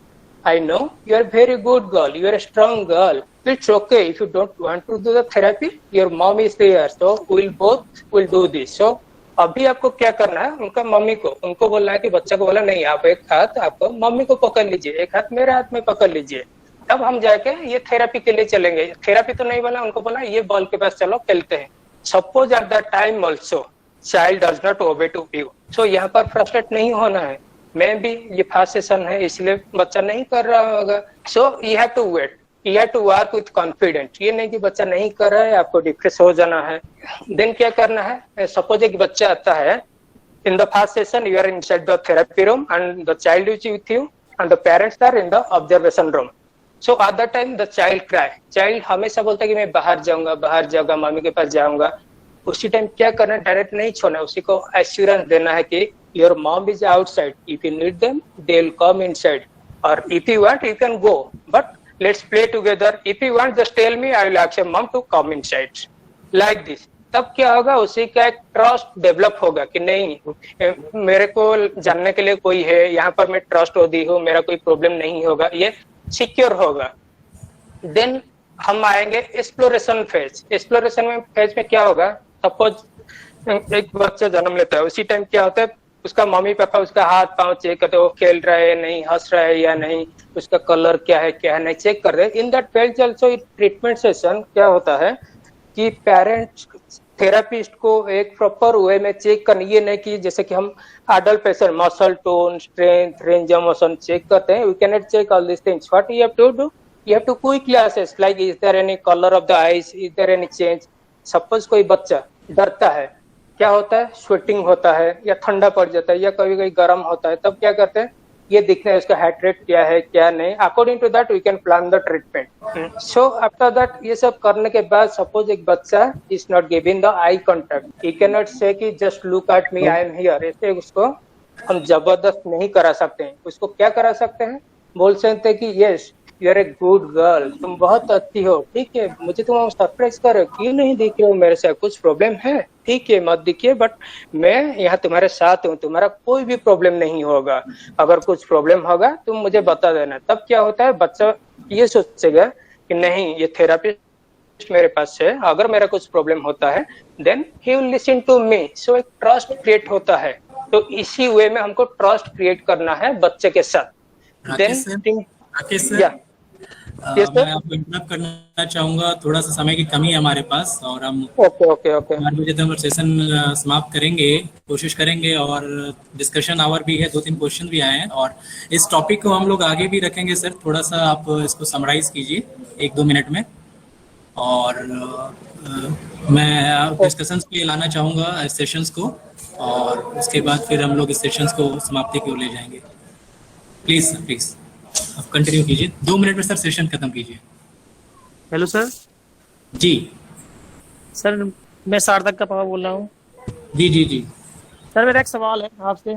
I know you are a very good girl. You are a strong girl. It's okay if you don't want to do the therapy. Your mom is there, so we'll both will do this. So अभी आपको क्या करना है, उनका मम्मी को उनको बोलना है कि बच्चा को बोला नहीं, आप एक हाथ आपको मम्मी को पकड़ लीजिए, एक हाथ मेरे हाथ में पकड़ लीजिए, तब हम जाके ये थेरेपी के लिए चलेंगे. थेरेपी तो नहीं बोला, उनको बोला ये बॉल के पास चलो खेलते हैं. Suppose at the time also child does not obey to you, so यहाँ पर फ्रस्ट्रेट नहीं होना है. मैं भी ये फर्स्ट सेशन है इसलिए बच्चा नहीं कर रहा होगा, so you have to wait, you have to work with confident. ये नहीं कि बच्चा नहीं कर रहा है आपको डिप्रेस हो जाना है. देन क्या करना है, सपोज एक बच्चा आता है in the first session, you are inside the therapy room and the child is with you and the parents are in the observation room. So at the time the child cry, child हमेशा बोलता है कि मैं बाहर जाऊंगा, मम्मी के पास जाऊंगा. उसी टाइम क्या करना है, डायरेक्ट नहीं छोड़ना, उसी को एश्योरेंस देना है कि your mom is outside, if you need them they'll come inside, or if you want you can go, but let's play together. If you want just tell me, I will ask your mom to come inside, like this. तब क्या होगा, उसी का एक ट्रस्ट डेवलप होगा कि नहीं मेरे को जानने के लिए कोई है, यहाँ पर मैं ट्रस्ट होती हूँ, मेरा कोई प्रॉब्लम नहीं होगा, ये सिक्योर होगा. देन हम आएंगे एक्सप्लोरेशन फेज. एक्सप्लोरेशन फेज में क्या होगा, सपोज एक बच्चा जन्म लेता है, उसी टाइम क्या होता है, उसका मम्मी पापा उसका हाथ पांव चेक करते, वो खेल रहा है नहीं, हंस रहा है या नहीं, उसका कलर क्या है नहीं, चेक कर रहे. In that phase also treatment session क्या होता है कि पेरेंट्स थेरेपिस्ट को एक प्रॉपर वे में चेक करनी. ये नहीं कि जैसे कि हम adult patient muscle tone, strength, range of motion check करते हैं, we can not check all this things. What you have to do, you have to quickly assess like is there any color of the eyes, is there any change. Suppose कोई बच्चा डरता है, क्या होता है, स्वेटिंग होता है या ठंडा पड़ जाता है या कभी कभी गर्म होता है, तब क्या करते हैं, ये देखना है उसका हार्ट रेट क्या है क्या नहीं, according to that we can plan the treatment. So after that ये सब करने के बाद सपोज एक बच्चा is not giving the eye contact, he can not say कि just look at me I am here, ऐसे उसको हम जबरदस्त नहीं करा सकते हैं. उसको क्या करा सकते हैं, बोल सकते हैं कि yes you are a good girl, तुम बहुत अच्छी हो, ठीक है, मुझे तुम सरप्राइज करो, क्यों नहीं दिख रहे हो मेरे से, कुछ प्रॉब्लम है, ठीक है मत दिखिए, बट मैं यहाँ तुम्हारे साथ हूँ, तुम्हारा कोई भी प्रॉब्लम नहीं होगा, अगर कुछ प्रॉब्लम होगा तुम मुझे बता देना. तब क्या होता है, बच्चा ये सोचेगा कि नहीं ये थेरापिस्ट मेरे पास है, अगर मेरा कुछ प्रॉब्लम होता है then he will listen to me. So एक ट्रस्ट क्रिएट होता है. तो इसी वे में हमको ट्रस्ट क्रिएट करना है बच्चे के साथ. राकेश सर, मैं आपको इंटरप्ट करना चाहूंगा, थोड़ा सा समय की कमी है हमारे पास और हम ओके 8 बजे तक हम सेशन समाप्त करेंगे, कोशिश करेंगे, और डिस्कशन आवर भी है, 2-3 क्वेश्चन भी आए हैं और इस टॉपिक को हम लोग आगे भी रखेंगे. सर थोड़ा सा आप इसको समराइज कीजिए 1-2 मिनट में, और मैं डिस्कशंस के लिए लाना चाहूँगा सेशंस को, और उसके बाद फिर हम लोग इस सेशंस को समाप्ति की ओर ले जाएंगे. प्लीज सर, प्लीज आप कंटिन्यू कीजिए, 2 मिनट में सर सेशन खत्म कीजिए. Hello sir. जी सर मैं सार्थक का पापा बोल रहा हूँ. जी सर मेरा एक सवाल है आपसे.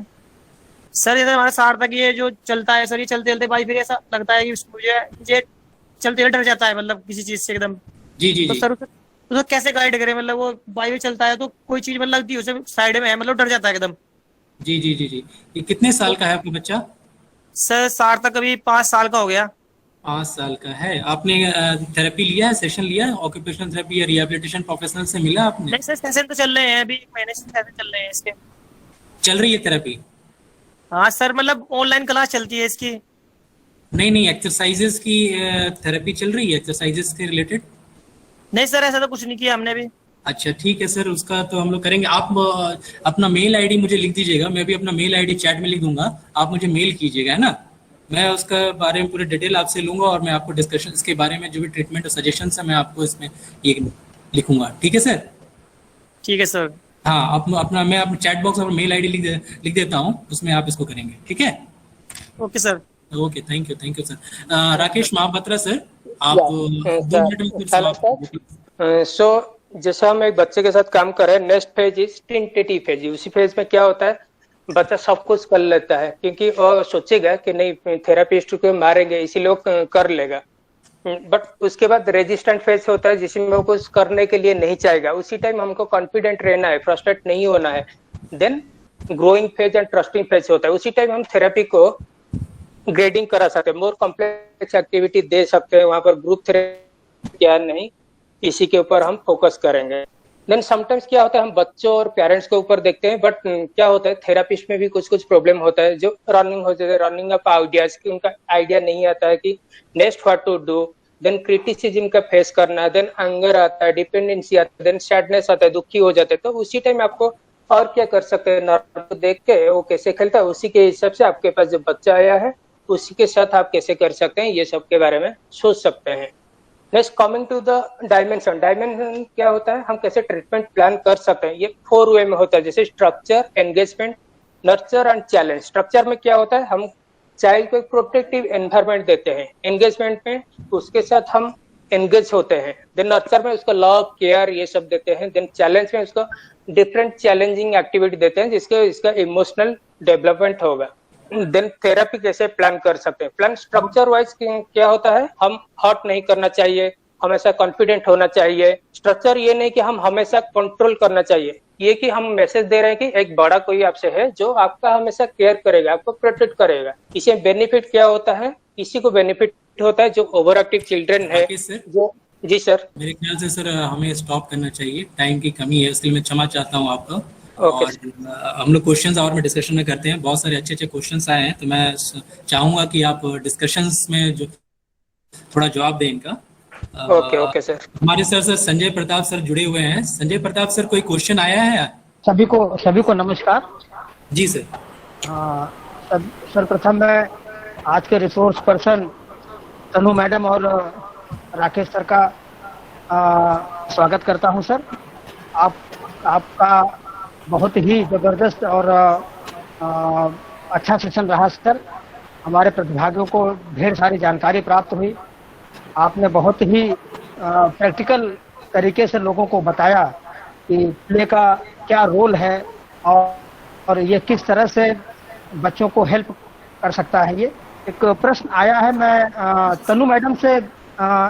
सर इधर हमारा सार्थक ये जो चलता है सर, ये चलते चलते भाई फिर ऐसा लगता है कि मुझे चलते डर जाता है, मतलब किसी चीज से एकदम. जी तो सर उसको कैसे गाइड करें, मतलब वो बाई में चलता है तो कोई चीज मतलब लगती है उसे साइड में है, मतलब डर जाता है एकदम. जी ये कितने साल का है आपका बच्चा? सर सार्थक अभी 5 साल का हो गया. 5 साल का है. आपने थेरेपी लिया है, सेशन लिया है, ऑक्यूपेशनल थेरेपी या रिहैबिलिटेशन प्रोफेशनल से मिला आपने? नहीं सर, सेशन तो चल रहे हैं, अभी 1 महीने से सेशन चल रहे हैं इसके. चल रही है थेरेपी? हाँ सर, मतलब ऑनलाइन क्लास चलती है इसकी. नहीं एक्सरसाइजेस की थेरेपी चल रही है, एक्सरसाइजेस के रिलेटेड? नहीं सर, ऐसा तो कुछ नहीं किया हमने भी. अच्छा ठीक है सर, उसका तो हम लोग करेंगे. आप अपना मेल आईडी मुझे लिख दीजिएगा, मैं भी अपना मेल आईडी चैट में लिख दूंगा, आप मुझे मेल कीजिएगा, है ना. मैं उसका बारे में पूरे डिटेल आपसे लूंगा और मैं आपको डिस्कशन इसके बारे में जो भी ट्रीटमेंट और सजेशन है मैं आपको इसमें ये लिखूंगा. ठीक है सर? ठीक है सर. हाँ, अपना मैं अपना चैट बॉक्स और मेल आईडी लिख देता हूँ, उसमें आप इसको करेंगे. ठीक है? Okay sir. Okay, thank you sir. Rakesh Mahapatra sir, आप 2 मिनट में कुछ सवाल. सो जैसा हम एक बच्चे के साथ काम कर रहे हैं, next phase is tentative phase. उसी फेज में क्या होता है, बच्चा सब कुछ कर लेता है क्योंकि वो सोचेगा कि नहीं थेरापिस्ट को मारेंगे इसीलिए वो कर लेगा, बट उसके बाद रेजिस्टेंट फेज होता है जिसमें वो कुछ करने के लिए नहीं चाहेगा. उसी टाइम हमको कॉन्फिडेंट रहना है, फ्रस्ट्रेट नहीं होना है. Then growing phase and trusting phase होता है. उसी टाइम हम थेरेपी को ग्रेडिंग करा सकते हैं, मोर कॉम्प्लेक्स एक्टिविटी दे सकते हैं, वहां पर ग्रुप थेरेपी क्या नहीं इसी के ऊपर हम फोकस करेंगे. देन समटाइम्स क्या होता है, हम बच्चों और पेरेंट्स के ऊपर देखते हैं, बट क्या होता है थेरापिस्ट में भी कुछ प्रॉब्लम होता है, जो रनिंग हो जाता है, रनिंग अप आइडियाज की उनका आइडिया नहीं आता है कि next what to do. Then criticism का फेस करना है, देन एंगर आता है, डिपेंडेंसी आता है, देन सैडनेस आता है, दुखी हो जाते हैं. तो उसी टाइम आपको और क्या कर सकते हैं, नॉर्मल को देख के वो कैसे खेलता है उसी के हिसाब से आपके पास जो बच्चा आया है उसी के साथ आप कैसे कर सकते हैं, ये सब के बारे में सोच सकते हैं. Next coming to the dimension. Dimension क्या होता है, हम कैसे ट्रीटमेंट प्लान कर सकते हैं, ये 4 वे में होता है, जैसे structure, engagement, nurture and challenge. Structure में क्या होता है, हम चाइल्ड को एक प्रोटेक्टिव एनवायरनमेंट देते हैं. एंगेजमेंट में उसके साथ हम एंगेज होते हैं. देन नर्चर में उसको लव, केयर ये सब देते हैं. देन चैलेंज में उसको डिफरेंट चैलेंजिंग एक्टिविटी देते हैं जिसके इसका इमोशनल डेवलपमेंट होगा. देन थेरेपी कैसे प्लान कर सकते हैं. प्लान स्ट्रक्चर वाइज क्या होता है, हम हर्ट नहीं करना चाहिए, हमेशा कॉन्फिडेंट होना चाहिए. स्ट्रक्चर ये नहीं कि हम हमेशा कंट्रोल करना चाहिए, ये कि हम मैसेज दे रहे हैं कि एक बड़ा कोई आपसे है जो आपका हमेशा केयर करेगा, आपको प्रोटेक्ट करेगा. इसे बेनिफिट क्या होता है, इसी को बेनिफिट होता है जो ओवर एक्टिव चिल्ड्रन है. जो जी सर, मेरे ख्याल से सर हमें स्टॉप करना चाहिए, टाइम की कमी है, इसलिए मैं क्षमा चाहता हूँ आपका. और हम लोग क्वेश्चंस और में डिस्कशन में करते हैं, बहुत सारे अच्छे क्वेश्चंस आए हैं, तो मैं चाहूंगा कि आप डिस्कशंस में जो थोड़ा जवाब दें इनका. Okay sir. हमारे सर संजय प्रताप सर जुड़े हुए हैं. संजय प्रताप सर, कोई क्वेश्चन आया है? सभी को नमस्कार. जी सर. सर्वप्रथम मैं आज के रिसोर्स पर्सन तनु मैडम और राकेश सर का स्वागत करता हूं सर। आपका बहुत ही जबरदस्त और अच्छा सेशन रहा सर। हमारे प्रतिभागियों को ढेर सारी जानकारी प्राप्त हुई। आपने बहुत ही प्रैक्टिकल तरीके से लोगों को बताया कि प्ले का क्या रोल है और ये किस तरह से बच्चों को हेल्प कर सकता है। ये एक प्रश्न आया है, मैं तनु मैडम से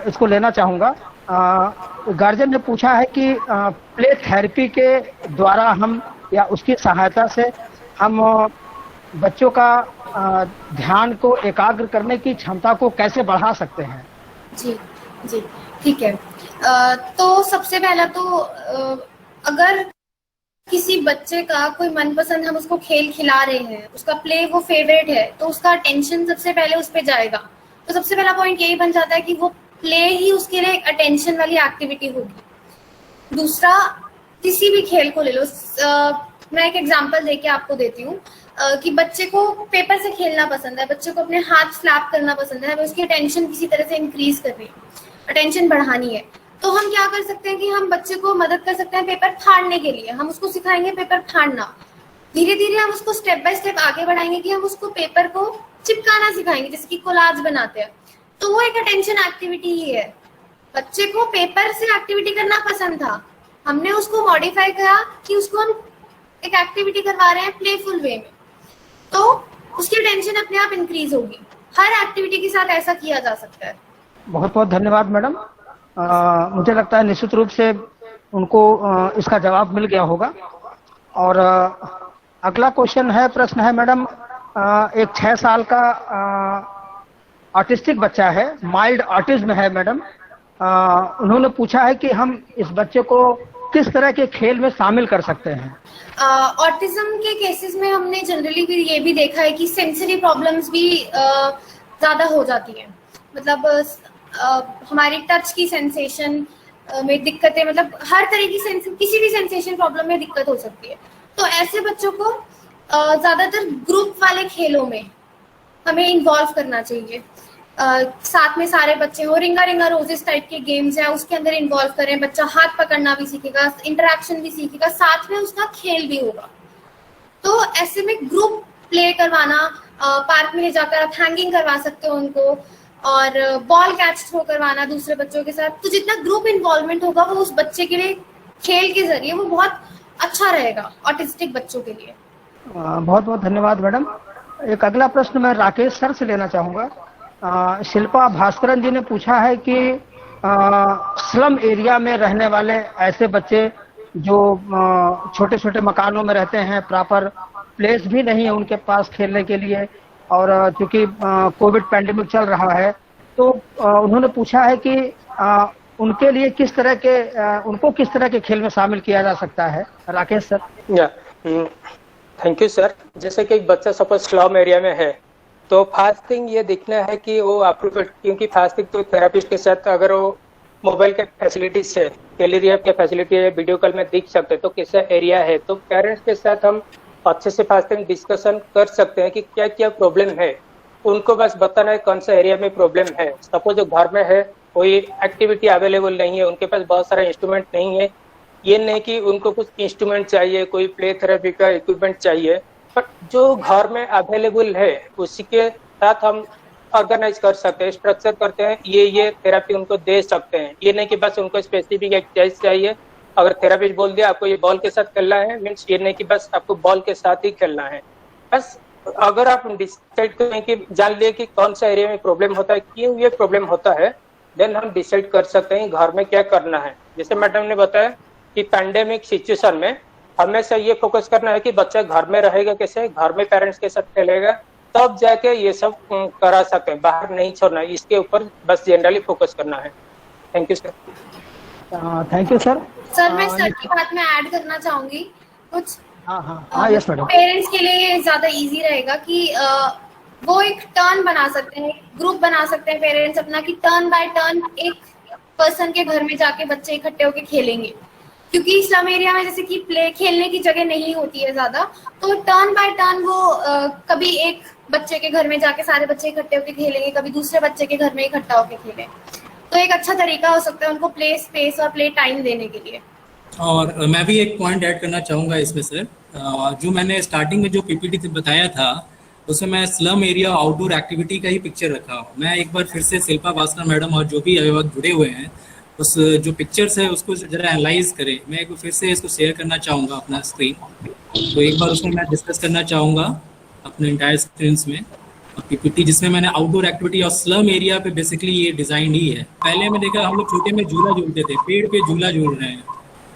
इसको लेना चाहूँगा। गार्जियन ने पूछा है कि प्ले थेरेपी के द्वारा हम या उसकी सहायता से हम बच्चों का ध्यान को एकाग्र करने की क्षमता को कैसे बढ़ा सकते हैं। जी जी ठीक है। तो सबसे पहला तो अगर किसी बच्चे का कोई मनपसंद हम उसको खेल खिला रहे हैं, उसका प्ले वो फेवरेट है, तो उसका अटेंशन सबसे पहले उस पर जाएगा। तो सबसे पहला पॉइंट यही बन जाता है कि वो प्ले ही उसके लिए एक अटेंशन वाली एक्टिविटी होगी। दूसरा, किसी भी खेल को ले लो, मैं एक एग्जांपल देके आपको देती हूँ कि बच्चे को पेपर से खेलना पसंद है, बच्चे को अपने हाथ स्लैप करना पसंद है, उसकी अटेंशन किसी तरह से इंक्रीज करनी है, अटेंशन बढ़ानी है, तो हम क्या कर सकते हैं कि हम बच्चे को मदद कर सकते हैं पेपर फाड़ने के लिए। हम उसको सिखाएंगे पेपर फाड़ना। धीरे धीरे हम उसको स्टेप बाय स्टेप आगे बढ़ाएंगे कि हम उसको पेपर को चिपकाना सिखाएंगे, जैसे कि कोलाज बनाते हैं। तो वो एक अटेंशन एक्टिविटी ही है। बच्चे को पेपर से एक्टिविटी करना पसंद था, हमने उसको मॉडिफाई करा कि उसको हम एक एक्टिविटी करवा रहे हैं प्लेफुल वे में, तो उसकी अटेंशन अपने आप इंक्रीज होगी। हर एक्टिविटी के साथ ऐसा किया जा सकता है। बहुत बहुत धन्यवाद मैडम। मुझे लगता है निश्चित रूप से उनको इसका जवाब मिल गया होगा। और अगला प्रश्न है मैडम, एक 6 साल का ऑटिस्टिक बच्चा है, माइल्ड ऑटिज्म है मैडम। उन्होंने पूछा है कि हम इस बच्चे को किस तरह के खेल में शामिल कर सकते हैं। ऑटिज्म के केसेस में हमने जनरली भी ये भी देखा है कि सेंसरी प्रॉब्लम्स भी ज्यादा हो जाती है। मतलब हमारी टच की सेंसेशन में दिक्कतें, मतलब हर तरह की किसी भी सेंसेशन प्रॉब्लम में दिक्कत हो सकती है। तो ऐसे बच्चों को ज्यादातर ग्रुप वाले खेलों में हमें इन्वॉल्व करना चाहिए। साथ में सारे बच्चे हो, रिंगा रिंगा रोजेस टाइप के गेम्स है उसके अंदर इन्वॉल्व करें। बच्चा हाथ पकड़ना भी सीखेगा, इंटरेक्शन भी सीखेगा, साथ में उसका खेल भी होगा। तो ऐसे में ग्रुप प्ले करवाना, पार्क में ले जाकर आप हैंगिंग करवा सकते हो उनको, और बॉल कैच थ्रो करवाना दूसरे बच्चों के साथ। तो जितना ग्रुप इन्वॉल्वमेंट होगा वो उस बच्चे के लिए खेल के जरिए वो बहुत अच्छा रहेगा ऑटिस्टिक बच्चों के लिए। बहुत बहुत धन्यवाद मैडम। एक अगला प्रश्न मैं राकेश सर से लेना चाहूँगा। शिल्पा भास्करन जी ने पूछा है कि स्लम एरिया में रहने वाले ऐसे बच्चे जो छोटे छोटे मकानों में रहते हैं, प्रॉपर प्लेस भी नहीं है उनके पास खेलने के लिए, और चूंकि कोविड पैंडेमिक चल रहा है, तो उन्होंने पूछा है कि उनके लिए उनको किस तरह के खेल में शामिल किया जा सकता है। Rakesh sir. Thank you sir. जैसे कि एक बच्चा सपोज स्लम एरिया में है, तो फर्स्ट थिंग ये देखना है कि वो अप्रोप्रिएट, क्योंकि फर्स्ट थिंग तो थेरापिस्ट के साथ अगर वो मोबाइल के फैसिलिटीज है, टेलीरिहैब के फैसिलिटी है, वीडियो कॉल में देख सकते हैं तो कैसा एरिया है, तो पेरेंट्स के साथ हम अच्छे से फर्स्ट टाइम डिस्कशन कर सकते हैं कि क्या क्या प्रॉब्लम है। उनको बस बताना है कौन सा एरिया में प्रॉब्लम है। सपोज जो घर में है कोई एक्टिविटी अवेलेबल नहीं है, उनके पास बहुत सारा इंस्ट्रूमेंट नहीं है, ये नहीं कि उनको कुछ इंस्ट्रूमेंट चाहिए, कोई प्ले थेरेपी का इक्विपमेंट चाहिए, पर जो घर में अवेलेबल है उसी के साथ हम ऑर्गेनाइज कर सकते हैं, स्ट्रक्चर करते हैं, ये थेरेपी उनको दे सकते हैं। ये नहीं कि बस उनको स्पेसिफिक एक्सरसाइज चाहिए, अगर थेरेपिस्ट बोल दिया आपको ये बॉल के साथ खेलना है, मीन्स ये नहीं कि बस आपको बॉल के साथ ही खेलना है। बस अगर आप डिसाइड करें कि जान लिए कि कौन सा एरिया में प्रॉब्लम होता है, क्यों ये प्रॉब्लम होता है, देन हम डिसाइड कर सकते हैं घर में क्या करना है। जैसे मैडम ने बताया कि पैंडेमिक सिचुएशन में हमेशा ये फोकस करना है कि बच्चा घर में रहेगा कैसे, घर में पेरेंट्स के साथ खेलेगा, तब जाके ये सब करा सकते हैं, बाहर नहीं छोड़ना, इसके ऊपर बस जनरली फोकस करना है। Thank you sir. Thank you sir. Sir मैं सर की बात में ऐड करना चाहूंगी कुछ। हाँ यस मैडम। पेरेंट्स के लिए ज्यादा इजी रहेगा कि वो एक टर्न बना सकते हैं, ग्रुप बना सकते हैं पेरेंट्स अपना, कि टर्न बाय टर्न एक पर्सन के घर में जाके बच्चे इकट्ठे होके खेलेंगे। क्योंकि स्लम एरिया में जैसे कि प्ले खेलने की जगह नहीं होती है ज्यादा, तो टर्न बाय टर्न वो कभी एक बच्चे के घर में जाके सारे बच्चे इकट्ठे होकर खेलेंगे, कभी दूसरे बच्चे के घर में इकट्ठा होकर खेलें। तो एक अच्छा तरीका हो सकता है उनको प्ले स्पेस और प्ले टाइम देने के लिए। और मैं भी एक पॉइंट ऐड करना चाहूँगा इसमें सर। जो मैंने स्टार्टिंग में जो पीपीटी बताया था उसमें मैं स्लम एरिया आउटडोर एक्टिविटी का ही पिक्चर रखा हूँ। मैं एक बार फिर से शिल्पा भास्कर मैडम और जो भी अभिभावक जुड़े हुए हैं उस जो पिक्चर्स है उसको जरा एनालाइज करें। मैं एक बार फिर से इसको शेयर करना चाहूँगा अपना स्क्रीन, तो एक बार उसमें मैं डिस्कस करना चाहूँगा अपने इंटायर स्क्रीन में पीपीटी, जिसमें मैंने आउटडोर एक्टिविटी और स्लम एरिया पे बेसिकली ये डिजाइन ही है। पहले मैं देखा हम लोग छोटे में झूला झूलते थे, पेड़ पे झूला झूल रहे हैं।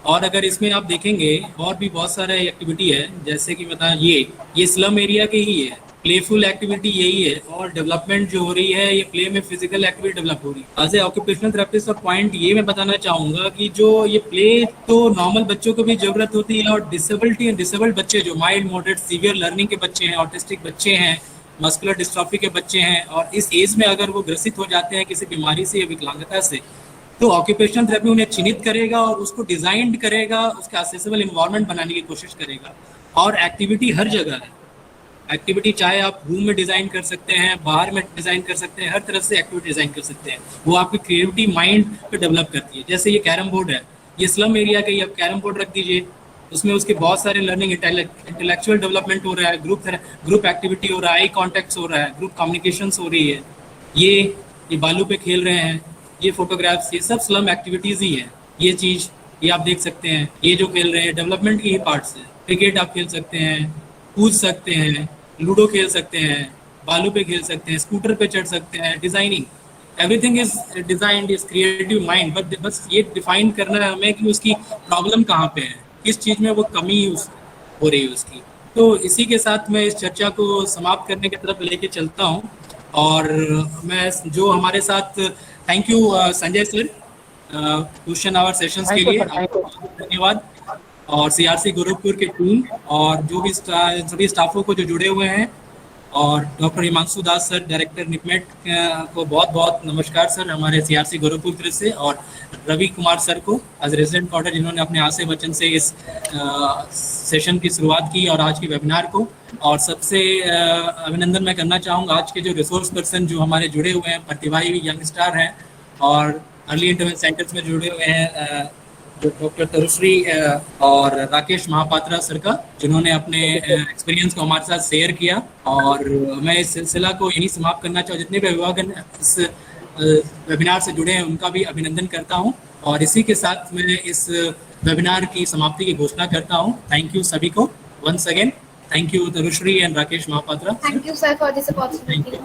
और अगर इसमें आप देखेंगे और भी बहुत सारे एक्टिविटी है, जैसे कि बता ये स्लम एरिया के ही है, प्लेफुल एक्टिविटी यही है। और डेवलपमेंट जो हो रही है ये प्ले में फिजिकल एक्टिविटी डेवलप हो रही है। एज ए ऑक्यूपेशनल थेरेपिस्ट का पॉइंट ये मैं बताना चाहूँगा कि जो ये प्ले तो नॉर्मल बच्चों को भी जरूरत होती है, और डिसेबल्ड बच्चे जो माइल्ड मॉडरेट सीवियर लर्निंग के बच्चे हैं, ऑटिस्टिक बच्चे हैं, मस्कुलर डिस्ट्रॉफी के बच्चे हैं, और इस एज में अगर वो ग्रसित हो जाते हैं किसी बीमारी से या विकलांगता से, तो ऑक्यूपेशनल थेरेपी उन्हें चिन्हित करेगा और उसको डिजाइन करेगा, उसका असेसेबल इन्वायरमेंट बनाने की कोशिश करेगा। और एक्टिविटी हर जगह है। एक्टिविटी चाहे आप रूम में डिजाइन कर सकते हैं, बाहर में डिजाइन कर सकते हैं, हर तरफ से एक्टिविटी डिजाइन कर सकते हैं। वो आपकी क्रिएटिविटी माइंड पे डेवलप करती है। जैसे ये कैरम बोर्ड है, ये स्लम एरिया का ही आप कैरम बोर्ड रख दीजिए, उसमें उसके बहुत सारे लर्निंग इंटेलेक्चुअल डेवलपमेंट हो रहा है, ग्रुप एक्टिविटी हो रहा है, आई कॉन्टेक्ट हो रहा है, ग्रुप कम्युनिकेशन हो रही है। ये बालू पे खेल रहे हैं, ये फोटोग्राफ्स, ये सब स्लम एक्टिविटीज ही है। ये चीज ये आप देख सकते हैं, ये जो खेल रहे हैं डेवलपमेंट की ही पार्ट्स है। क्रिकेट आप खेल सकते हैं, कूद सकते हैं, लूडो खेल सकते हैं, बालू पे खेल सकते हैं, स्कूटर पे चढ़ सकते हैं। Designing, everything is designed, is creative mind. बस ये डिफाइन करना है हमें कि उसकी प्रॉब्लम कहाँ पे है, किस चीज में वो कमी हो रही है उसकी। तो इसी के साथ मैं इस चर्चा को समाप्त करने की तरफ लेके चलता हूँ। और मैं जो हमारे साथ, thank you Sanjay sir question hour sessions के लिए, धन्यवाद। और सीआरसी गोरखपुर के टीम और जो भी सभी स्टाफों को जो जुड़े हुए हैं, और doctor Himanshu Das sir director निपमेट को बहुत बहुत नमस्कार सर हमारे सीआरसी गोरखपुर की तरफ से, और रवि कुमार सर को एज रेजिडेंट कोऑर्डिनेटर जिन्होंने अपने हाथ से वचन से इस सेशन की शुरुआत की और आज के वेबिनार को। और सबसे अभिनंदन मैं करना चाहूँगा आज के जो रिसोर्स पर्सन जो हमारे जुड़े हुए हैं, प्रतिभागी यंग स्टार हैं और अर्ली इंटरवेंशन सेंटर्स में जुड़े हुए हैं, डॉक्टर तरुश्री और राकेश महापात्रा सर का, जिन्होंने अपने एक्सपीरियंस को हमारे साथ शेयर किया। और मैं इस सिलसिला को यहीं समाप्त करना चाहूँ। जितने भी अभिभावक इस वेबिनार से जुड़े हैं उनका भी अभिनंदन करता हूँ, और इसी के साथ मैं इस वेबिनार की समाप्ति की घोषणा करता हूँ। थैंक यू सभी को once again. Thank you Tarushri and Rakesh Mahapatra. Thank you sir for this opportunity.